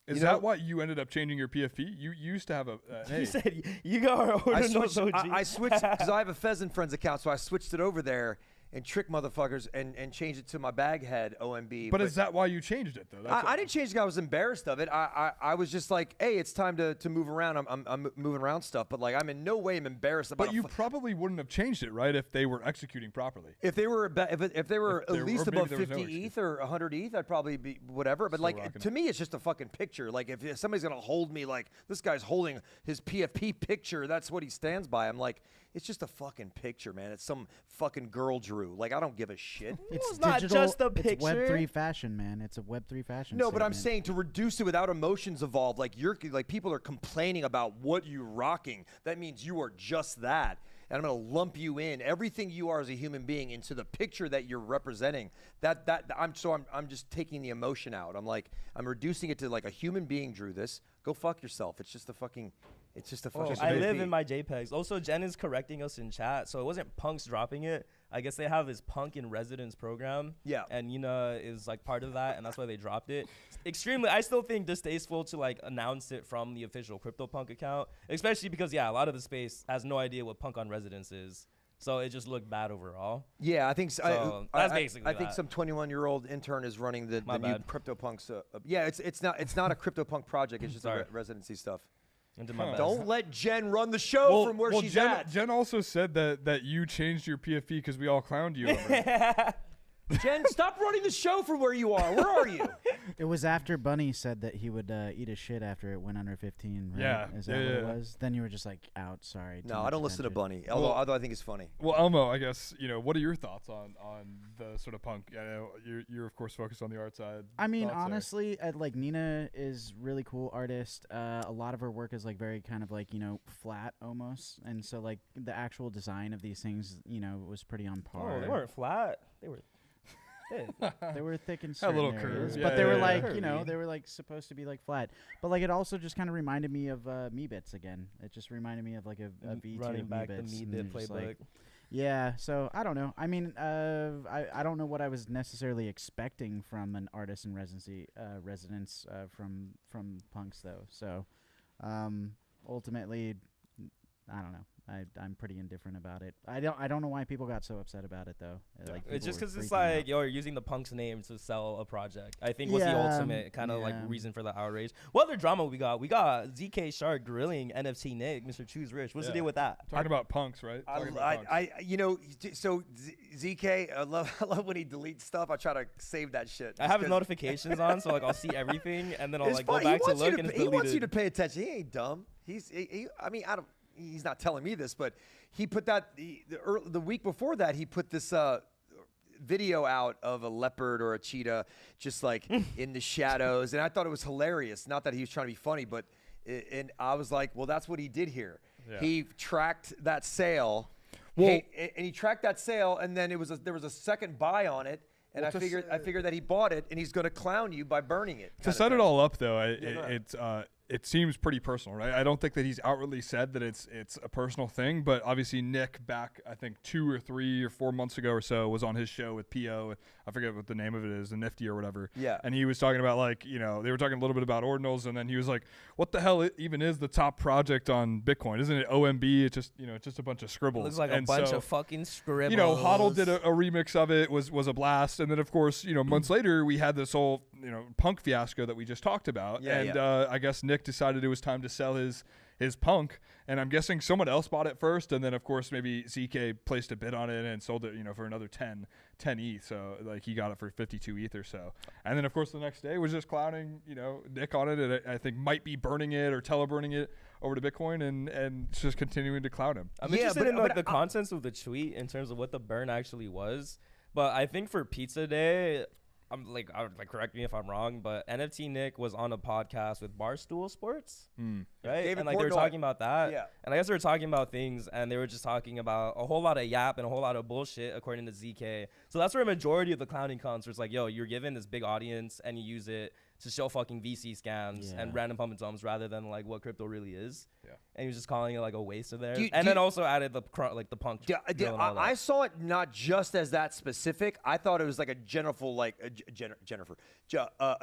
Is that why you ended up changing your PFP? You used to have a. You said you got our Ordinals OG. I switched because I have a Pheasant Friends account, so I switched it over there and tricked motherfuckers and changed it to my baghead OMB. But is that why you changed it though? I didn't change it. I was embarrassed of it. I was just like, hey, it's time to move around. I'm moving around stuff, but like I'm in no way embarrassed about. But you probably wouldn't have changed it, right? If they were executing properly. If they were at least above 50 ETH or 100 ETH, I'd probably be whatever. But like to me, it's just a fucking picture. Like if somebody's gonna hold me like this guy's holding his PFP picture, that's what he stands by. I'm like, it's just a fucking picture, man. It's some fucking girl drew. Like I don't give a shit. It's not digital, just a picture. It's Web3 fashion, man. It's a Web3 fashion. No, but I'm saying to reduce it without emotions involved. Like people are complaining about what you're rocking. That means you are just that. And I'm gonna lump you in everything you are as a human being into the picture that you're representing. I'm just taking the emotion out. I'm reducing it to like a human being drew this. Go fuck yourself. It's just a fucking. I live in my JPEGs. Also, Jen is correcting us in chat, so it wasn't punks dropping it. I guess they have this punk in residence program. Yeah. And Yuna is like part of that, and that's why they dropped it. Extremely, I still think distasteful to like announce it from the official CryptoPunk account, especially because a lot of the space has no idea what punk on residence is. So it just looked bad overall. Yeah, I think so. That's basically. I think some 21-year-old intern is running the new CryptoPunks. Yeah, it's not a CryptoPunk project. It's just residency stuff. Don't let Jen run the show from where she's at. Jen also said that you changed your PFP because we all clowned you over it. Jen, stop running the show from where you are. Where are you? It was after Bunny said that he would eat a shit after it went under 15, right? Yeah. Is that what it was? Then you were just like, out, sorry. No, I don't listen to Bunny, although I think it's funny. Well, Elmo, I guess, what are your thoughts on the sort of punk? You're of course focused on the art side. I mean, honestly, like Nina is really cool artist. A lot of her work is like very kind of like, flat almost. And so like the actual design of these things, was pretty on par. Oh, they weren't flat. They were they were thick in certain areas, curves, but they were like, they were like supposed to be like flat. But like it also just kind of reminded me of Meebits again. It just reminded me of like a V2 running back the Meebits Meebit playbook. Yeah, so I don't know. I mean, I don't know what I was necessarily expecting from an artist in residence from punks though. So ultimately, I don't know. I'm pretty indifferent about it. I don't know why people got so upset about it though. Like it's just because it's like you're using the punk's name to sell a project. I think was the ultimate kind of like reason for the outrage. What other drama we got? We got ZK Shark grilling NFC Nick, Mr. Choose Rich. What's the deal with that? Talking about punks, right? So ZK, I love when he deletes stuff. I try to save that shit. I have his notifications on, so like I'll see everything, and then I'll like go back to look, and it's deleted. He wants you to pay attention. He ain't dumb. He's not telling me this, but he put that the week before that he put this video out of a leopard or a cheetah just like in the shadows, and I thought it was hilarious. Not that he was trying to be funny, but and I was like, well, that's what he did here. Yeah. He tracked that sale, and he tracked that sale, and then there was a second buy on it. And I figured that he bought it, and he's going to clown you by burning it. To set it all up, though, it seems pretty personal, right? I don't think that he's outwardly said that it's a personal thing, but obviously Nick back, I think 2 or 3 or 4 months ago or so was on his show with P.O. I forget what the name of it is, the Nifty or whatever. Yeah. And he was talking about like, they were talking a little bit about Ordinals, and then he was like, what the hell even is the top project on Bitcoin? Isn't it OMB? It's just, it's just a bunch of scribbles. It looks like a bunch of fucking scribbles. Hodl did a remix of it, was a blast. And then of course, months later we had this whole, punk fiasco that we just talked about. I guess Nick decided it was time to sell his his Punk, and I'm guessing someone else bought it first, and then of course maybe ZK placed a bid on it and sold it, for another 10 ETH. So like he got it for 52 ETH or so, and then of course the next day was just clowning Nick on it, and I think might be burning it or teleburning it over to Bitcoin, and just continuing to clown him. I'm interested in like the contents of the tweet in terms of what the burn actually was, but I think for Pizza Day, correct me if I'm wrong, but NFT Nick was on a podcast with Barstool Sports, right? David and like they were Portnoy. talking about that, Yeah. and I guess they were talking about things, and they were just talking about a whole lot of yap and a whole lot of bullshit, according to ZK. So that's where a majority of the clowning comes. Where it's like, yo, you're given this big audience, and you use it to show fucking VC scams and random pump and dumps rather than like what crypto really is. Yeah. And he was just calling it like a waste of theirs, and then also added the punk. I saw it not just as that specific. I thought it was like a general, a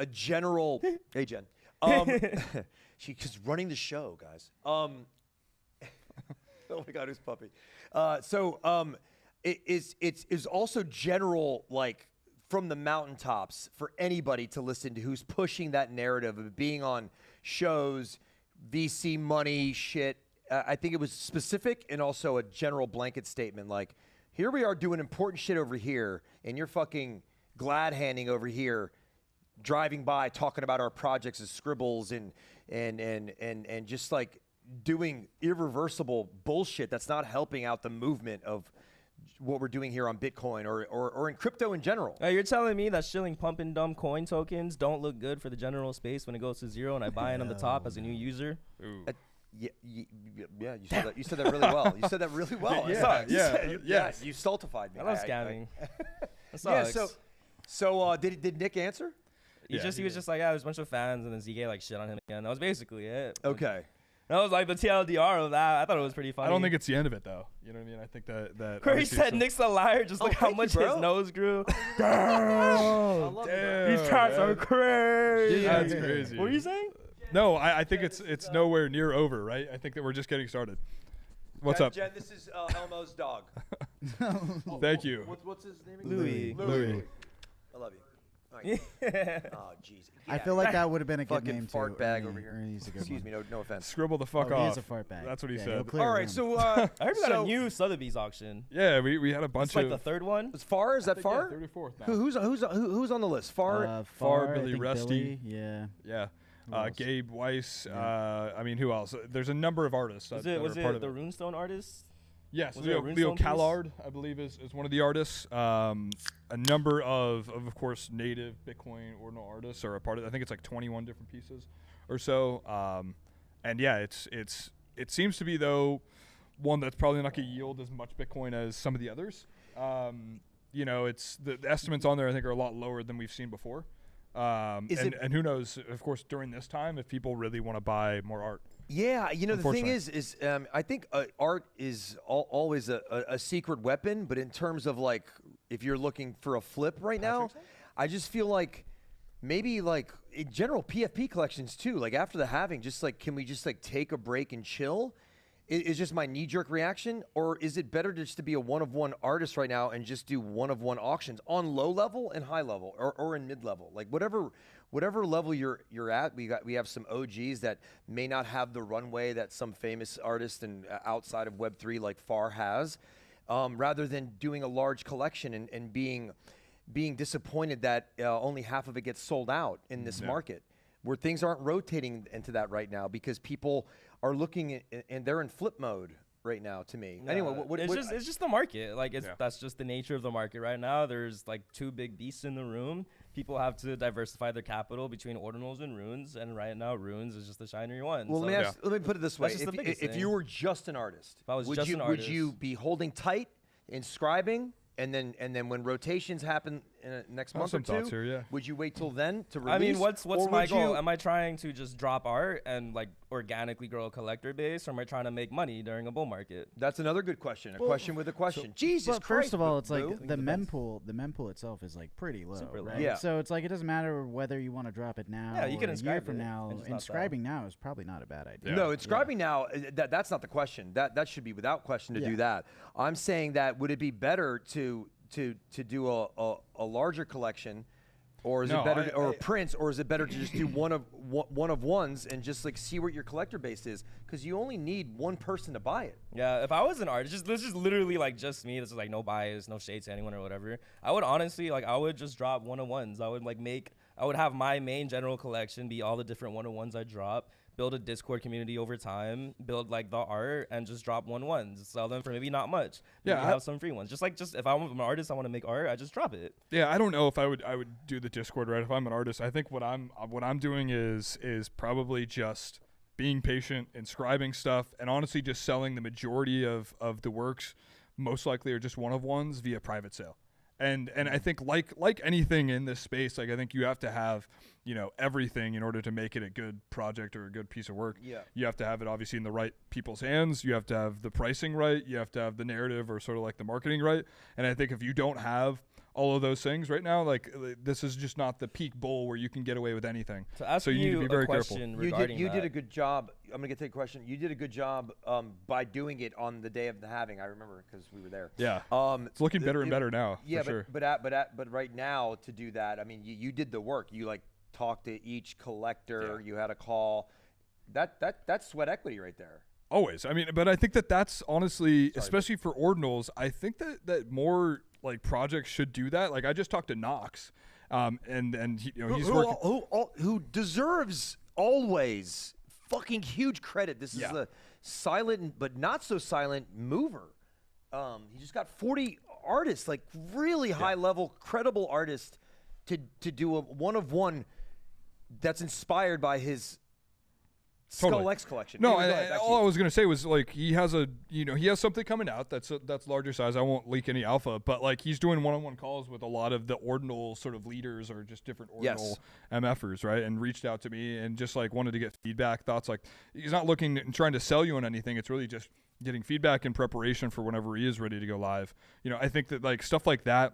general. Hey Jen, she's running the show, guys. Oh my God, who's puppy? It's also general, like from the mountaintops for anybody to listen to who's pushing that narrative of being on shows, VC money shit. I think it was specific and also a general blanket statement like, here we are doing important shit over here, and you're fucking glad handing over here, driving by talking about our projects as scribbles and just like doing irreversible bullshit that's not helping out the movement of what we're doing here on Bitcoin or in crypto in general. You're telling me that shilling pump and dump coin tokens don't look good for the general space when it goes to zero and I buy it on the top as a new user? Yeah, you said that really well. You said that really well. You stultified me. I love scamming. So did Nick answer? He was just like, there's a bunch of fans, and then ZK like shit on him again. That was basically it. Okay. That was like the TLDR of that. I thought it was pretty funny. I don't think it's the end of it though. You know what I mean? I think that Corey said Nick's a liar. Just look how much his nose grew. Damn. These cats are crazy. That's crazy. What are you saying? No, I think it's nowhere near over, right? I think that we're just getting started. What's up? Jen, this is Elmo's dog. Thank you. What's his name? Louis. I love you. Right. Oh, jeez. I feel like that would have been a good fucking name fart too. bag over here. He's a good Excuse one. me, no offense. Scribble the fuck He off. is a fart bag. That's what he Yeah, said. he'll clear All a right, room. so I heard we got a new Sotheby's auction. Yeah, we had a bunch It's like of the third one. Is Far? Is that Far? 34th now. Who's on the list? Far. Far, I Billy think Rusty. Yeah. Yeah. else? Gabe Weiss. I mean, who else? There's a number of artists. Was that it are part of the it. Runestone artist? Yes, Was it a Leo Runestone piece? Callard, I believe, is one of the artists. A number of course, native Bitcoin ordinal artists are a part of it. I think it's like 21 different pieces or so. And yeah, it seems to be, though, one that's probably not going to yield as much Bitcoin as some of the others. It's the estimates on there, I think, are a lot lower than we've seen before. And who knows, of course, during this time, if people really want to buy more art. Yeah, the thing is I think art is always a secret weapon, but in terms of like if you're looking for a flip right now, I just feel like maybe like in general PFP collections too, like after the halving, just like can we just like take a break and chill? Is just my knee-jerk reaction, or is it better just to be a one-of-one artist right now and just do one-of-one auctions on low level and high level, or in mid level, like whatever level you're at? We have some OGs that may not have the runway that some famous artist and outside of Web3 like Far has, rather than doing a large collection and being disappointed that only half of it gets sold out in this market, where things aren't rotating into that right now because people are looking at, and they're in flip mode right now to me. Anyway, it's just the market. Like that's just the nature of the market right now. There's like two big beasts in the room. People have to diversify their capital between ordinals and runes, and right now runes is just the shinier one. Well, let me put it this way: if you were just an artist, if I was just an would artist, you be holding tight, inscribing, and then when rotations happen in next month or two, would you wait till then to release? I mean, what's my goal? Am I trying to just drop art and like organically grow a collector base, or am I trying to make money during a bull market? That's another good question. Question with a question. Jesus Christ! First of all, it's like the mempool. The mempool itself is like pretty low, right? Yeah. So it's like it doesn't matter whether you want to drop it now. Yeah, you can or a inscribe year from it. now. It's just not Inscribing now is probably not a bad idea. No, inscribing now. That's not the question. That should be without question to do that. I'm saying that would it be better to do a larger collection, Or is it better, or prints, or is it better to just do one of ones and just like see what your collector base is? Because you only need one person to buy it. Yeah, if I was an artist, this is literally like just me. This is like no bias, no shade to anyone or whatever. I would honestly I would just drop one-of-ones. I would have my main general collection be all the different one-of-ones I drop. Build a Discord community over time, build like the art, and just drop one-ones. Sell them for maybe not much. Maybe have some free ones. Just if I'm an artist, I want to make art, I just drop it. Yeah, I don't know if I would do the Discord right if I'm an artist. I think what I'm doing is probably just being patient, inscribing stuff, and honestly just selling the majority of the works. Most likely are just one-of-ones via private sale. And I think like anything in this space, like I think you have to have, everything in order to make it a good project or a good piece of work. Yeah. You have to have it obviously in the right people's hands. You have to have the pricing right. You have to have the narrative or sort of like the marketing right. And I think if you don't have all of those things right now, like this is just not the peak bull where you can get away with anything. So you need to be very careful. You did a good job. I'm gonna take a question. You did a good job by doing it on the day of the halving. I remember because we were there. Yeah. It's looking better and better now. Yeah, for sure. but right now to do that, I mean, you did the work. You like talked to each collector. Yeah. You had a call. That's sweat equity right there. Always. I mean, but I think that's honestly, especially for Ordinals, I think that more like projects should do that. Like I just talked to Knox, and he, he's who deserves always fucking huge credit. This is the silent but not so silent mover. He just got 40 artists, like really high level, credible artists, to do a one-of-one that's inspired by his Skull X collection. No, all I was gonna say was like he has something coming out that's larger size. I won't leak any alpha, but like he's doing one-on-one calls with a lot of the Ordinal sort of leaders or just different Ordinal MFers, right? And reached out to me and just like wanted to get feedback, thoughts. Like he's not looking and trying to sell you on anything. It's really just getting feedback in preparation for whenever he is ready to go live. I think that like stuff like that,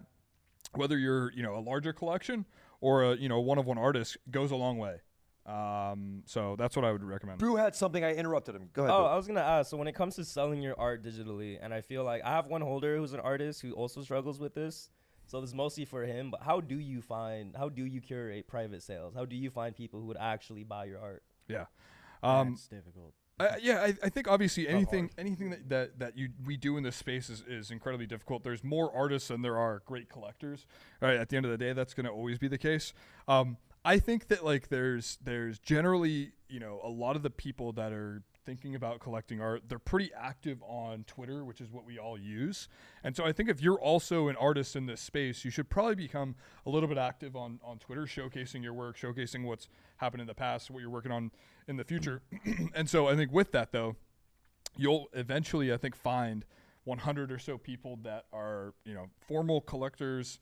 whether you're a larger collection or a one-of-one artist, goes a long way. So that's what I would recommend. Brew had something. I interrupted him. Go ahead. Oh, I was gonna ask. So when it comes to selling your art digitally, and I feel like I have one holder who's an artist who also struggles with this. So this is mostly for him. But how do you curate private sales? How do you find people who would actually buy your art? Yeah, That's difficult. I think obviously anything that we do in this space is incredibly difficult. There's more artists than there are great collectors. Right, at the end of the day, that's going to always be the case. I think that like there's generally a lot of the people that are thinking about collecting art, they're pretty active on Twitter, which is what we all use. And so I think if you're also an artist in this space, you should probably become a little bit active on Twitter, showcasing your work, showcasing what's happened in the past, what you're working on in the future. And so I think with that though, you'll eventually, I think, find 100 or so people that are, formal collectors,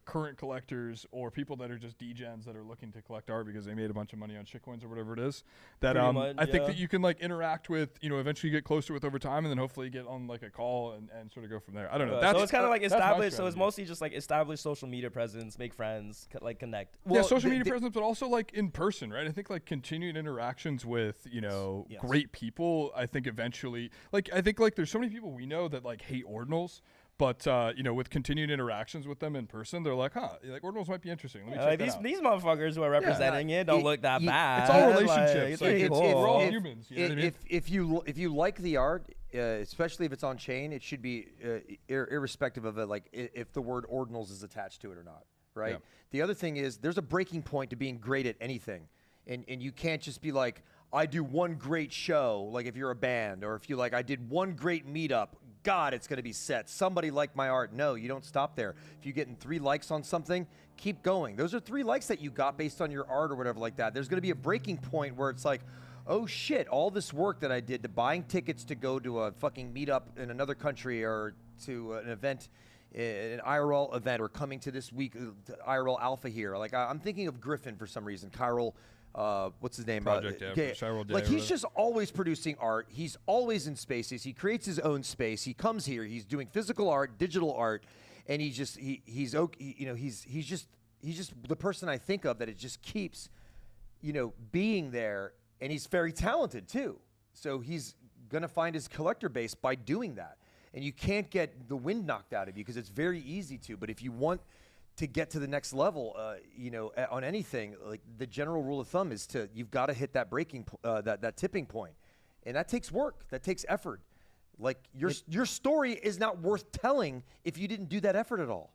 current collectors, or people that are just degens that are looking to collect art because they made a bunch of money on shitcoins or whatever it is. That I think that you can like interact with, eventually get closer with over time, and then hopefully get on like a call and sort of go from there. I don't know. So it's kind of like established. So it's mostly just like established social media presence, make friends, like connect. Well, social media presence, but also like in person, right? I think like continued interactions with great people. I think eventually, there's so many people we know that like hate Ordinals. But, with continued interactions with them in person, they're like, like Ordinals might be interesting. Let me check that out. These motherfuckers who are representing it don't look that bad. It's all relationships. Cool. We're all humans. You know what I mean? If you like the art, especially if it's on chain, it should be irrespective of it, like if the word Ordinals is attached to it or not, right? Yeah. The other thing is there's a breaking point to being great at anything. And you can't just be like, I do one great show, like if you're a band, or if you like, I did one great meetup, God, it's going to be set. Somebody liked my art. No, you don't stop there. If you're getting 3 likes on something, keep going. Those are 3 likes that you got based on your art or whatever like that. There's going to be a breaking point where it's like, oh shit, all this work that I did to buying tickets to go to a fucking meetup in another country or to an event, an IRL event, or coming to this week, IRL Alpha here. Like I'm thinking of Griffin for some reason, Chiral. What's his name? Project, Chiral Day. Like he's just always producing art. He's always in spaces. He creates his own space. He comes here. He's doing physical art, digital art, and he's just the person I think of that it just keeps, being there. And he's very talented too. So he's gonna find his collector base by doing that. And you can't get the wind knocked out of you because it's very easy to. But if you want to get to the next level, on anything, like the general rule of thumb is you've got to hit that that tipping point, and that takes work, that takes effort. Like your story is not worth telling if you didn't do that effort at all.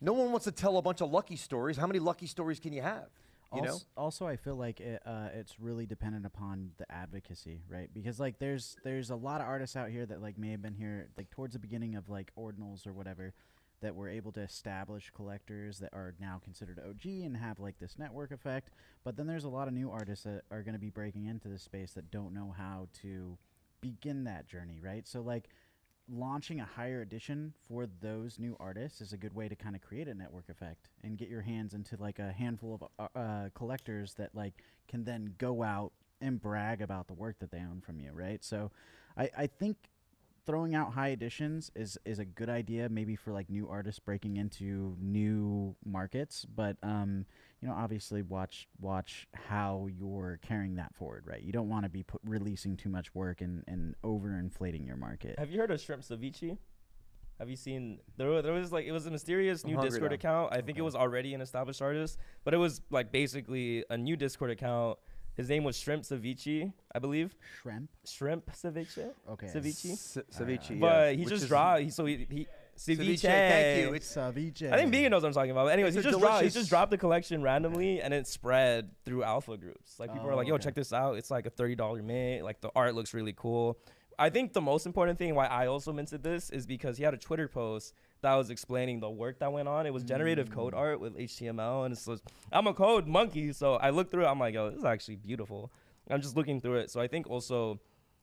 No one wants to tell a bunch of lucky stories. How many lucky stories can you have? Also, I feel like it's really dependent upon the advocacy, right? Because like there's a lot of artists out here that like may have been here like towards the beginning of like Ordinals or whatever, that were able to establish collectors that are now considered OG and have like this network effect. But then there's a lot of new artists that are going to be breaking into this space that don't know how to begin that journey, right? So like launching a higher edition for those new artists is a good way to kind of create a network effect and get your hands into like a handful of collectors that like can then go out and brag about the work that they own from you, right? So I think throwing out high editions is a good idea, maybe for like new artists breaking into new markets, but obviously watch how you're carrying that forward, right? You don't want to be releasing too much work and overinflating your market. Have you heard of Shrimp Ceviche? Have you seen there was like, it was a mysterious new Discord account. I think it was already an established artist, but it was like basically a new Discord account. His name was Shrimp Ceviche, I believe. Shrimp Ceviche. Okay. Ceviche. Ceviche. But he just dropped. Ceviche. Thank you. It's Ceviche. I think Vegan knows what I'm talking about. But anyways, he just dropped the collection randomly, and it spread through alpha groups. Like people were like, "Yo, check this out! It's like a $30 mint. Like the art looks really cool." I think the most important thing why I also minted this is because he had a Twitter post that was explaining the work that went on. It was generative code art with HTML, and I'm a code monkey, so I looked through it. I'm like, yo, this is actually beautiful. I'm just looking through it. So I think also,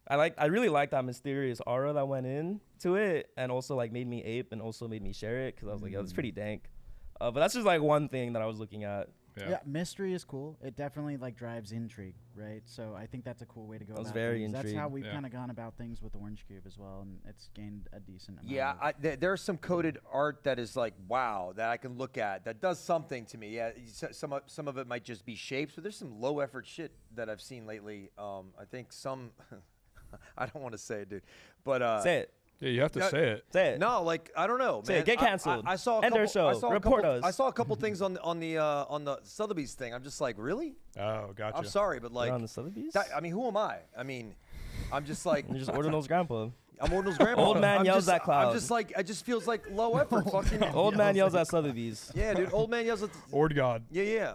I really like that mysterious aura that went into it, and also like made me ape and also made me share it because I was like, yo, it's pretty dank. But that's just like one thing that I was looking at. Yeah, mystery is cool. It definitely like drives intrigue, right? So I think that's a cool way to go. I was very things. intrigued. That's how we've kind of gone about things with Orange Cube as well, and it's gained a decent amount. Yeah, there's some coded art that is like, wow, that I can look at that does something to me. Yeah, some of it might just be shapes, but there's some low effort shit that I've seen lately. I think some, I don't want to say it, dude, but say it. Yeah, you have to say it. Say it. No, like I don't know, Say man. it. Get canceled. I saw a End couple. our show. I saw Report a couple, us. I saw a couple things on the Sotheby's thing. I'm just like, really? Oh, gotcha. I'm sorry, but like, You're on the Sotheby's? I mean, who am I? I mean, I'm just like, You're just Ordinals grandpa. I'm Ordinals grandpa. Old man yells at cloud. I'm just like, it just feels like low effort. Fucking Old man yells at Sotheby's. Yeah, dude. Old man yells at. Ord God. Yeah.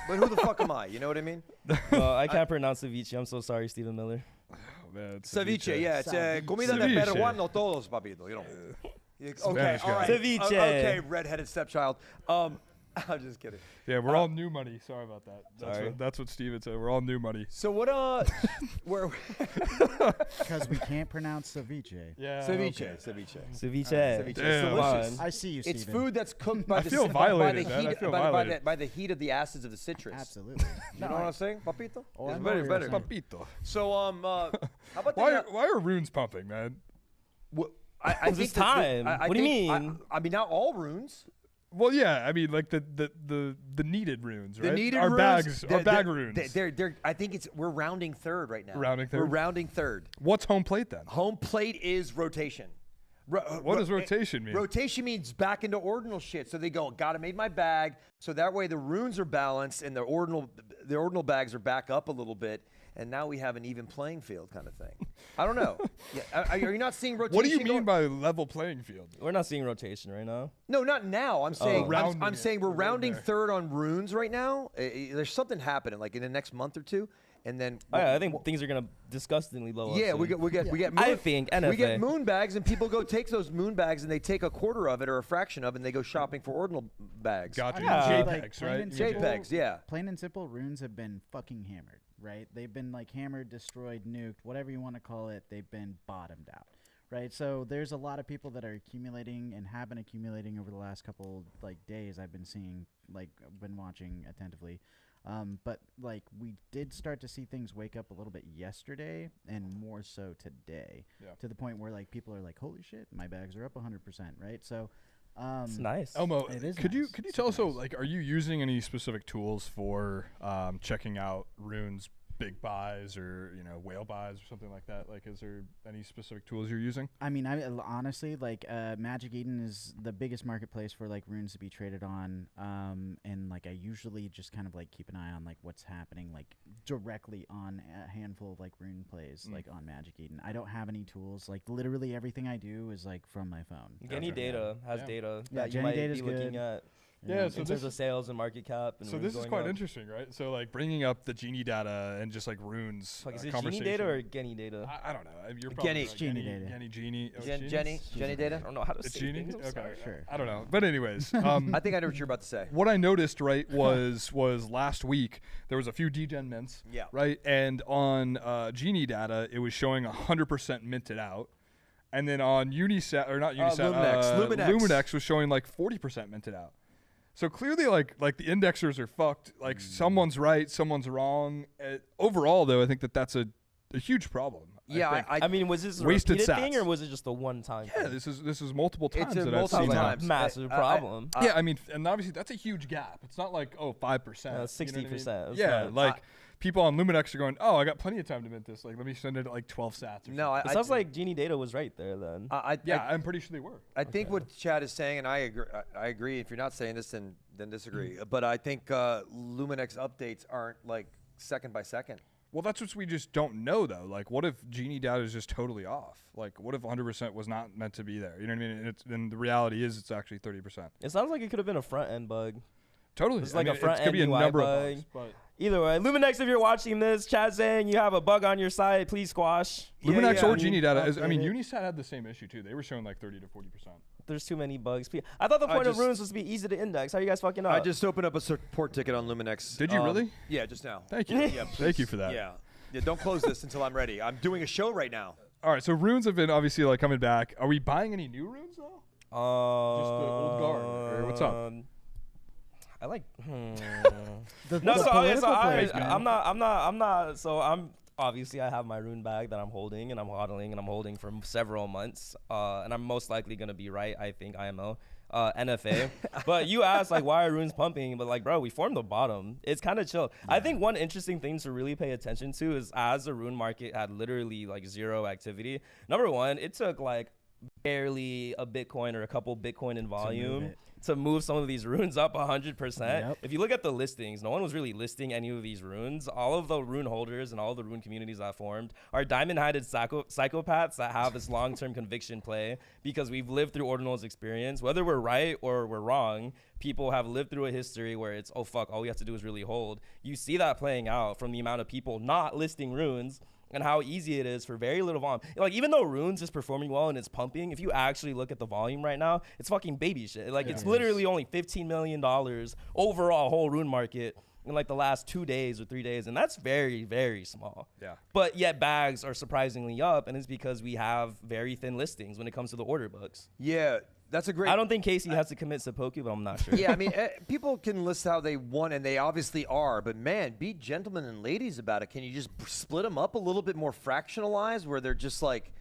But who the fuck am I? You know what I mean? Well, I can't pronounce ceviche. I'm so sorry, Stephen Miller. Oh, man, Ceviche, yeah. It's comida de Ceviche. peruano todos, papito. You know. Okay, Spanish all guy. right. Ceviche. Okay, redheaded stepchild. I'm just kidding. Yeah, we're all new money. Sorry about that. Sorry. That's what Steven said. We're all new money. So what? Where? Because we can't pronounce ceviche. Yeah. Ceviche. okay. Ceviche. Damn. Delicious. I see you, Steven. It's food that's cooked by I the feel by the violated, man. I heat feel by violated. by the heat of the acids of the citrus. Absolutely. You know what I'm saying, papito? Oh, It's I know better, what you're better. saying. Papito. So how about Why are runes pumping, man? I It's think time. What do you mean? I mean, not all runes. Well, yeah, I mean, like the needed runes, right? The needed our runes, bags, our bag they're- runes. They're. I think we're rounding third right now. Rounding third? We're rounding third. What's home plate then? Home plate is rotation. What does rotation mean? Rotation means back into ordinal shit. So they go, gotta make my bag. So that way the runes are balanced and the ordinal bags are back up a little bit. And now we have an even playing field kind of thing. I don't know. Yeah, are you not seeing rotation? What do you mean going- by level playing field? We're not seeing rotation right now. No, not now. I'm saying Rounding I'm it. saying we're Right rounding there. third on runes right now. There's something happening like in the next month or two, and then Oh, yeah, I think things are gonna disgustingly low. yeah, up we soon. get moon, I think we get NFA. moon bags, and people go take those moon bags and they take a quarter of it or a fraction of it, and they go shopping for ordinal bags. Gotcha. Yeah. Like, JPEGs, plain right? and JPEGs, yeah. Plain and simple, runes have been fucking hammered, right? They've been like hammered, destroyed, nuked, whatever you want to call it. They've been bottomed out, right? So there's a lot of people that are accumulating and have been accumulating over the last couple like days. I've been seeing, like, I've been watching attentively. But like we did start to see things wake up a little bit yesterday and more so today, to the point where like people are like, holy shit, my bags are up 100%, right? So It's nice. Elmo, It is could you nice. tell us, Super nice. like, are you using any specific tools for checking out runes big buys or whale buys or something like that? Like, is there any specific tools you're using? I mean, I honestly like Magic Eden is the biggest marketplace for like runes to be traded on, and like I usually just kind of like keep an eye on like what's happening like directly on a handful of like rune plays like on Magic Eden. I don't have any tools. Like literally everything I do is like from my phone. Any data has data that you Jenny might data's be looking good. at. Yeah, so in terms of sales and market cap. And so this is quite interesting, right? So like bringing up the Genie data and just like runes. Like, is it Genie data or Genny data? I don't know. You're probably Genny. right. Genie data. Genie. Oh, Jenny data. I don't know how to It's say Genie. things. I'm Okay, sorry. Sure. I don't know. But anyways, I think I know what you're about to say. what I noticed, right, was last week there was a few degen mints, Yeah. right, and on Genie data it was showing 100% minted out, and then on Unisat or not Unisat, Luminex was showing like 40% minted out. So clearly, like the indexers are fucked. Like someone's right, someone's wrong. Overall, though, I think that's a huge problem. Yeah, I mean, was this a Wasted repeated sats. thing or was it just a one-time Yeah, thing? this is multiple times a that I've multiple seen that. times. Massive problem. Yeah, I mean, and obviously that's a huge gap. It's not like 5%, 60%. Yeah, like people on Luminex are going, oh, I got plenty of time to mint this. Like, let me send it at like 12 sats. Or No, It sounds like Genie data was right there then. I'm pretty sure they were. I think what Chad is saying, and I agree. I agree. If you're not saying this, then disagree. But I think Luminex updates aren't like second by second. Well, that's what we just don't know, though. Like, what if Genie data is just totally off? Like, what if 100% was not meant to be there? You know what I mean? And the reality is it's actually 30%. It sounds like it could have been a front-end bug. Totally. It's like a it front-end could be a UI number bug. of bugs, but Either way, Luminex, if you're watching this, Chad saying you have a bug on your site, please squash. Luminex yeah. or Genie data is. I mean, Update it. Unisat had the same issue too. They were showing like 30 to 40%. There's too many bugs. I thought the point of just- runes was to be easy to index. How are you guys fucking up? I just opened up a support ticket on Luminex. Did you really? Yeah, just now. Thank you. Yeah, Thank you for that. Yeah. Don't close this until I'm ready. I'm doing a show right now. All right. So runes have been obviously like coming back. Are we buying any new runes though? Just the old guard, or what's up? I like. The, No, the so political plays, I'm man. not. So I'm obviously I have my rune bag that I'm holding and I'm hodling and I'm holding for several months. And I'm most likely gonna be right. I think IMO. NFA. But you asked like why are runes pumping? But like bro, we formed the bottom. It's kind of chill. Yeah. I think one interesting thing to really pay attention to is as the rune market had literally like zero activity. Number one, it took like barely a Bitcoin or a couple Bitcoin in volume to move some of these runes up 100%. Yep. If you look at the listings, no one was really listing any of these runes. All of the rune holders and all the rune communities that formed are diamond-hided psychopaths that have this long-term conviction play because we've lived through Ordinals experience. Whether we're right or we're wrong, people have lived through a history where it's, oh, fuck, all we have to do is really hold. You see that playing out from the amount of people not listing runes and how easy it is for very little volume. Like, even though runes is performing well and it's pumping, if you actually look at the volume right now, it's fucking baby shit. Like, it's literally only $15 million overall whole rune market in like the last 2 days or 3 days. And that's very, very small. Yeah. But yet bags are surprisingly up. And it's because we have very thin listings when it comes to the order books. Yeah, that's a great. I don't think Casey has to commit seppuku, but I'm not sure. Yeah, I mean, people can list how they want, and they obviously are. But man, be gentlemen and ladies about it. Can you just split them up a little bit more fractionalized, where they're just like,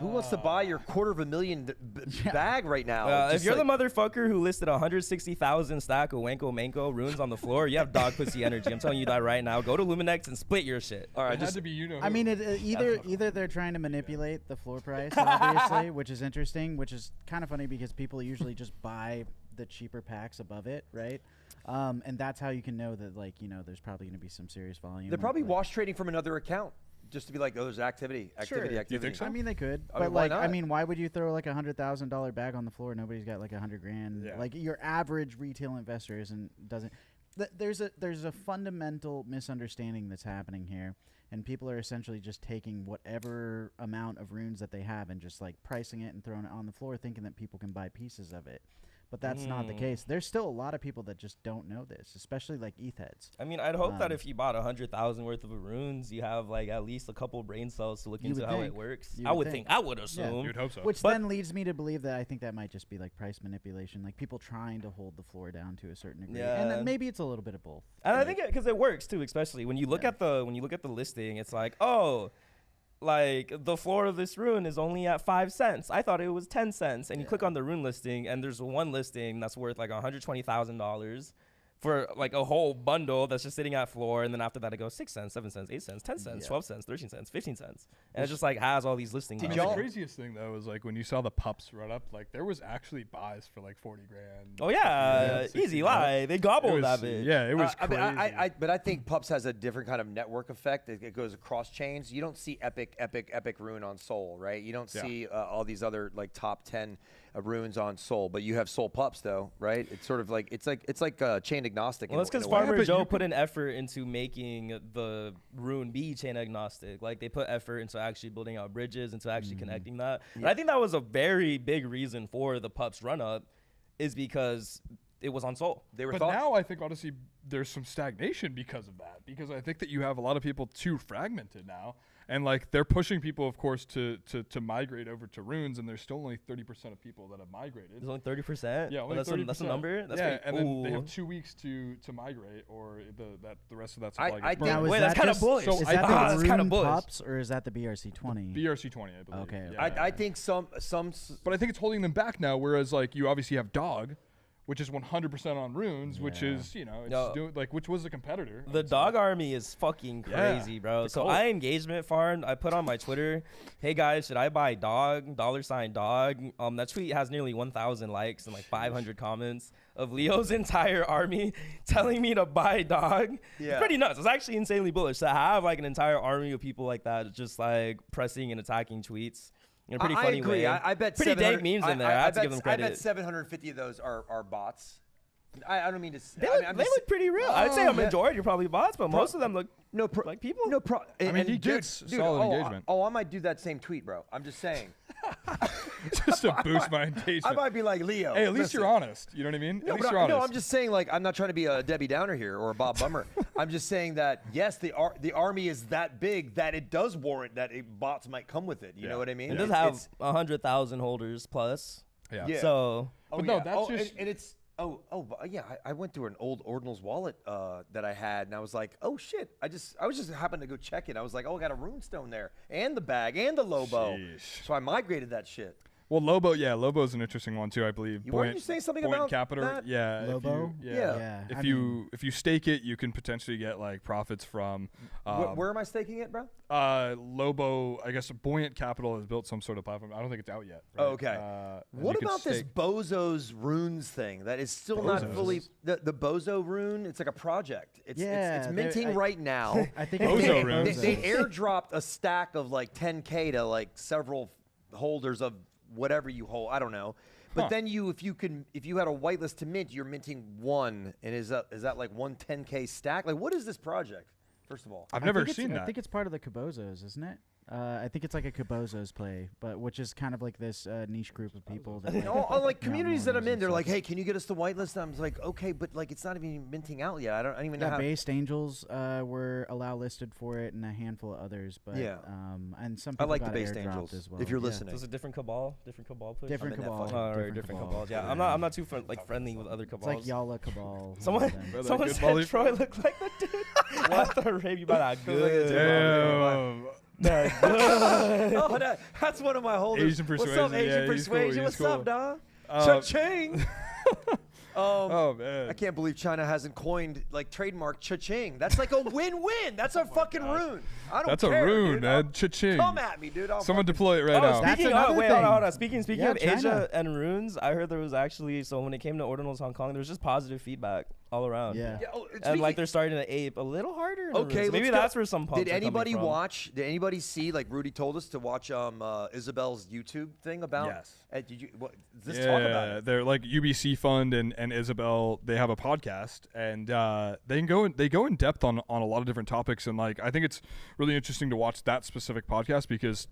who wants to buy your $250,000 bag right now? If you're the motherfucker who listed 160,000 stack of Wanko Manko runes on the floor, you have dog pussy energy. I'm telling you that right now. Go to Luminex and split your shit. All right, It had to be I mean, either they're trying to manipulate the floor price, obviously, which is interesting, which is kind of funny because people usually just buy the cheaper packs above it, right? And that's how you can know that, like, there's probably going to be some serious volume. they're probably like, wash trading from another account. Just to be like, oh, there's activity. Sure. You think so? I mean, they could, I but mean, why like, I not? mean, why would you throw like $100,000 bag on the floor? Nobody's got like $100,000. Yeah. Like your average retail investor doesn't. There's a fundamental misunderstanding that's happening here, and people are essentially just taking whatever amount of runes that they have and just like pricing it and throwing it on the floor, thinking that people can buy pieces of it. But that's not the case. There's still a lot of people that just don't know this, especially like ETH heads. I mean, I'd hope that if you bought 100,000 worth of runes, you have like at least a couple brain cells to look You into would how think. it works. You I would would think. think. I would assume. You'd hope so. Which But- then leads me to believe that I think that might just be like price manipulation, like people trying to hold the floor down to a certain degree. And Yeah. then maybe it's a little bit of both. And I think because it works too, especially when you look at the listing, it's like, oh, like the floor of this rune is only at 5 cents. I thought it was 10 cents. And you click on the rune listing, and there's one listing that's worth like $120,000 for like a whole bundle that's just sitting at floor, and then after that it goes 6 cents, 7 cents, 8 cents, 10 cents, 12 cents, 13 cents, 15 cents, and it just like has all these listings. The craziest thing though is like when you saw the pups run up, like there was actually buys for like 40 grand. Oh yeah, easy lie. They gobbled that bitch. Yeah, it was crazy. But I think Pups has a different kind of network effect. It goes across chains. You don't see epic Rune on Sol, right? You don't see all these other like top 10 runes on Sol, but you have Sol Pups though, right? It's sort of like it's like chain agnostic. Well, that's because Farmer Joe put an effort into making the rune be chain agnostic. Like they put effort into actually building out bridges, into actually connecting that. And I think that was a very big reason for the Pups run up, is because it was on Sol. But now I think honestly there's some stagnation because of that. Because I think that you have a lot of people too fragmented now. And like they're pushing people, of course, to migrate over to runes, and there's still only 30% of people that have migrated. There's only 30%. Yeah, only 30%. That's a number. That's and then they have 2 weeks to migrate, or the rest of that supply. That's kind of bullish. Is that the Rune Pups or is that the BRC20? BRC20, I believe. Okay. Yeah. I think some. But I think it's holding them back now. Whereas like you obviously have Dog, which is 100% on runes, which is, which was a competitor. The Dog army is fucking crazy, bro. So I engagement farmed. I put on my Twitter, hey guys, should I buy Dog? $Dog. That tweet has nearly 1,000 likes and like 500 comments of Leo's entire army telling me to buy Dog. Yeah. Pretty nuts. It's actually insanely bullish to have like an entire army of people like that just like pressing and attacking tweets. In a pretty funny agree. way. I bet pretty dank memes in there. I have to give them credit. I bet 750 of those are bots. I don't mean to. They look pretty real. I'd say a majority are probably bots, but most of them look like people. He gets solid engagement. I might do that same tweet, bro. I'm just saying. Just to boost my engagement. I might be like Leo. Hey, at least you're honest. You know what I mean? At least you're honest. No, I'm just saying, like, I'm not trying to be a Debbie Downer here or a Bob Bummer. I'm just saying that, yes, the army is that big that it does warrant that bots might come with it. You know what I mean? It does have 100,000 holders plus. Yeah. So. That's just. And it's. I went through an old Ordinals wallet that I had, and I was like, oh shit! I was just happened to go check it. I was like, oh, I got a runestone there, and the bag, and the Lobo. Sheesh. So I migrated that shit. Well, Lobo's an interesting one too, I believe. Weren't you saying something about that? Yeah, Lobo. If you stake it, you can potentially get like profits from. Where am I staking it, bro? Lobo, I guess Buoyant Capital has built some sort of platform. I don't think it's out yet. Right? Oh, okay. What about this Bozo's runes thing that is still not fully the Bozo rune? It's like a project. It's minting right now. I think Bozo runes. They airdropped a stack of like 10K to like several holders of whatever you hold. I don't know. But then if you had a whitelist to mint, you're minting one, and is that like 110K stack? Like, what is this project? First of all, I've never seen that. I think it's part of the Cabozos, isn't it? I think it's like a Cabozos play, but which is kind of like this niche group of people that like communities that I'm in. They're like, "Hey, can you get us the whitelist?" I'm like, "Okay, but like it's not even minting out yet. I don't even know how." Based Angels were listed for it, and a handful of others. But and some people I like got the Based airdropped Angels as well. If you're listening, So it's a different cabal push. Different cabal. Different cabals. Yeah, I'm not too friendly with other cabals. It's like Yala cabal. Someone said Troy looked like the dude. What the rave you about that good? Damn. That's one of my holders. Asian Persuasion. What's up, Asian Persuasion? What's up, dog? Cha-ching. Oh man! I can't believe China hasn't coined like trademark cha-ching. That's like a win-win. That's a fucking rune. I don't care. That's a rune, man. Cha-ching. Come at me, dude. Someone deploy it right now. Speaking hold on. Speaking of Asia and runes, I heard there was actually when it came to Ordinals Hong Kong, there was just positive feedback all around. Yeah. And like they're starting to ape a little harder. Okay, maybe that's where some pumps Did anybody watch? Did anybody see? Like Rudy told us to watch Isabel's YouTube thing about. Yes. Did you? Talk about it. They're like UBC Fund and Isabel. They have a podcast, and they go in depth on a lot of different topics, and like I think it's really interesting to watch that specific podcast because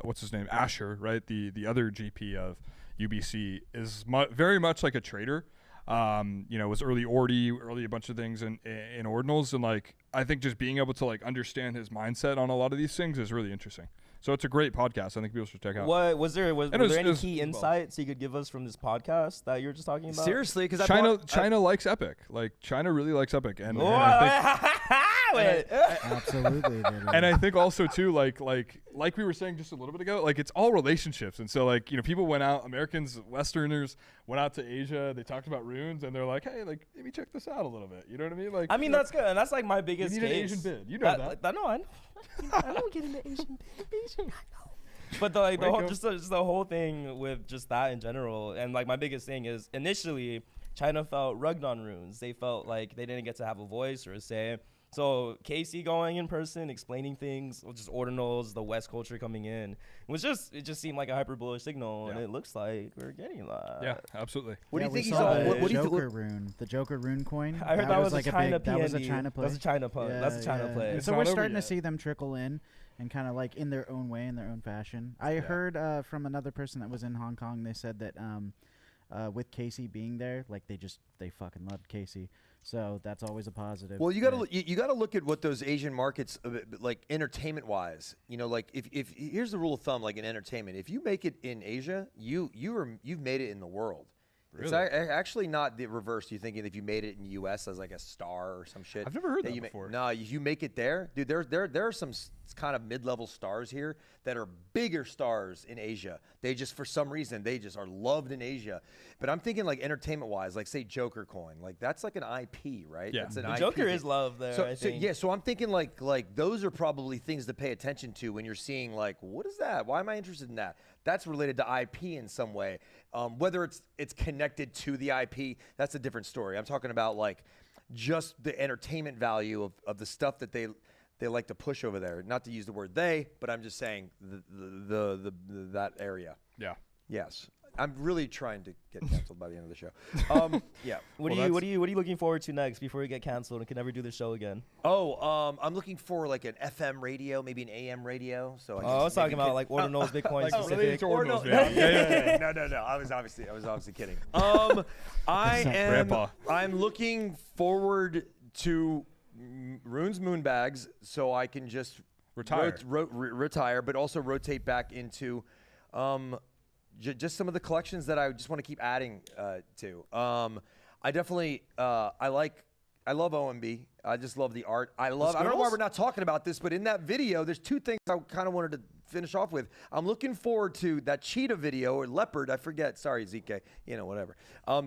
what's his name, Asher, right? The other GP of UBC is very much like a trader. Was early early a bunch of things in Ordinals, and like I think just being able to like understand his mindset on a lot of these things is really interesting. So it's a great podcast. I think people should check out. What was there any key insights you could give us from this podcast that you were just talking about? Seriously, because China likes Epic. Like China really likes Epic, and I think Absolutely. And I think also too, like we were saying just a little bit ago, like it's all relationships. And so like, people went out, Americans, Westerners went out to Asia. They talked about runes, and they're like, hey, like maybe check this out a little bit. You know what I mean? Like, I mean, that's good, and that's like my biggest. You need case. an Asian bid. You know that. I know. I know. Getting the Asian bid. I know. But the whole, just the whole thing with just that in general, and like my biggest thing is initially China felt rugged on runes. They felt like they didn't get to have a voice or a say. So Casey going in person, explaining things, just ordinals, the West culture coming in, it just seemed like a hyper bullish signal, and it looks like we're getting that. Yeah, absolutely. What do you think he's on? What do you Joker rune, the Joker rune coin. I heard that was like a China that was a China play. That's a China play. Yeah, That's a China play. And so we're starting to see them trickle in, and kind of like in their own way, in their own fashion. I heard from another person that was in Hong Kong. They said that with Casey being there, like they fucking loved Casey. So that's always a positive. Well, you gotta look at what those Asian markets, like entertainment wise. Like if here's the rule of thumb, like in entertainment, if you make it in Asia, you've made it in the world. Really? It's actually not the reverse. You thinking if you made it in the U.S. as like a star or some shit. I've never heard that before. No, if you make it there, dude. There are some kind of mid-level stars here that are bigger stars in Asia. They just, for some reason, they just are loved in Asia. But I'm thinking like entertainment-wise, like say Joker coin, like that's like an IP, right? Yeah, that's an the IP Joker thing. is loved there. I think. So I'm thinking like those are probably things to pay attention to when you're seeing like, what is that? Why am I interested in that? That's related to IP in some way. Whether it's connected to the IP, that's a different story. I'm talking about like just the entertainment value of the stuff that they like to push over there. Not to use the word they, but I'm just saying that area. Yeah. Yes. I'm really trying to get canceled by the end of the show. Yeah. What are you looking forward to next before we get canceled and can never do the show again? I'm looking for like an FM radio, maybe an AM radio. So I was talking about like Ordinals, Bitcoin specific. Ordinals, yeah. No. I was obviously kidding. I'm looking forward to Rune's Moonbags, so I can just retire, but also rotate back into just some of the collections that I just want to keep adding to. I definitely I love OMB. I just love the art. I don't know why we're not talking about this, but in that video, there's two things I kind of wanted to finish off with. I'm looking forward to that cheetah video or leopard. I forget. Sorry, ZK. Whatever.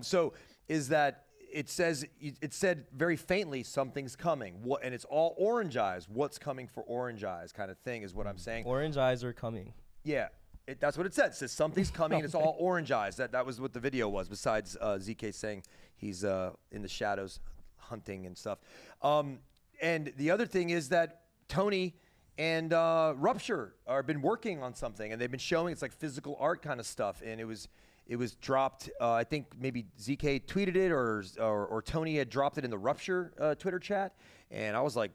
So is that it said very faintly something's coming. And it's all orange eyes. What's coming for orange eyes kind of thing is what I'm saying. Orange eyes are coming. Yeah. That's what it said. It says something's coming, and it's all orange eyes. That was what the video was, besides ZK saying he's in the shadows hunting and stuff. And the other thing is that Tony and Rupture have been working on something, and they've been showing it's like physical art kind of stuff. And it was dropped, I think maybe ZK tweeted it or Tony had dropped it in the Rupture Twitter chat. And I was like,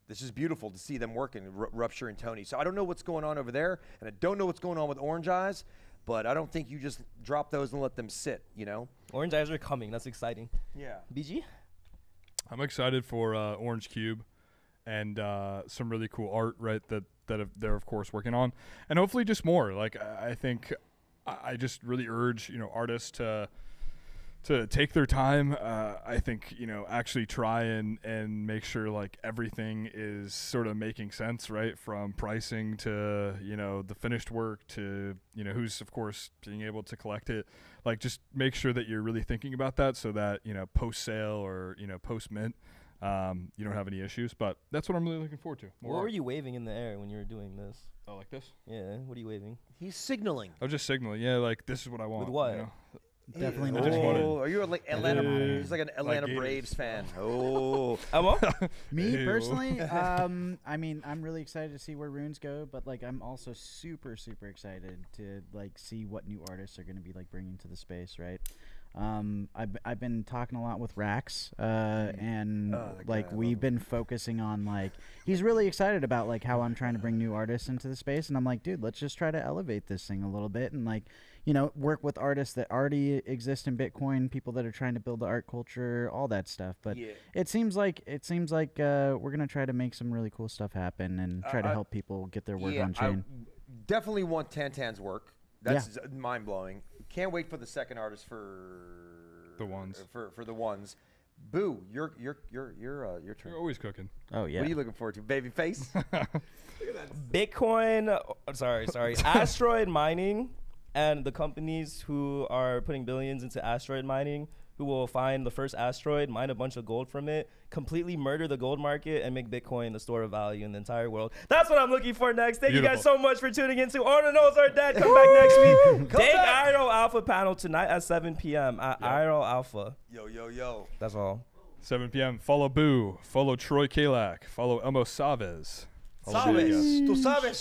this is beautiful to see them working, Rupture and Tony. So I don't know what's going on over there, and I don't know what's going on with Orange Eyes, but I don't think you just drop those and let them sit, Orange Eyes are coming. That's exciting. Yeah. BG? I'm excited for Orange Cube and some really cool art, right, that they're, of course, working on. And hopefully just more. Like, I think I just really urge, artists to take their time. I think, actually try and make sure like everything is sort of making sense, right? From pricing to, the finished work to, who's of course being able to collect it. Like just make sure that you're really thinking about that so that, post sale or, post mint, you don't have any issues. But that's what I'm really looking forward to. What were you waving in the air when you were doing this? Oh, like this? Yeah. What are you waving? He's signaling. I was just signaling. Yeah, like this is what I want. With what? Definitely not. Are you like Atlanta? He's like an Atlanta Braves fan. Oh, me personally, I mean, I'm really excited to see where runes go, but like, I'm also super, super excited to like see what new artists are going to be like bringing to the space, right? I've been talking a lot with Rax, and like we've been focusing on like he's really excited about like how I'm trying to bring new artists into the space, and I'm like, dude, let's just try to elevate this thing a little bit and like work with artists that already exist in Bitcoin, people that are trying to build the art culture, all that stuff. But it seems like we're gonna try to make some really cool stuff happen and try to help people get their work on chain. I definitely want Tantan's work. That's mind blowing. Can't wait for the second artist for the ones. For the ones. Boo, your turn. You're always cooking. Oh yeah. What are you looking forward to, baby face? Bitcoin, sorry, asteroid mining, and the companies who are putting billions into asteroid mining, who will find the first asteroid, mine a bunch of gold from it, completely murder the gold market, and make Bitcoin the store of value in the entire world. That's what I'm looking for next. Thank you guys so much for tuning in to Ordinals Are Dead. Come back next week. Big IRL Alpha panel tonight at 7 p.m. at IRL Alpha. Yo. That's all. 7 p.m. Follow Boo. Follow Troy Kalak. Follow Elmo Savez. Sabes, tú sabes.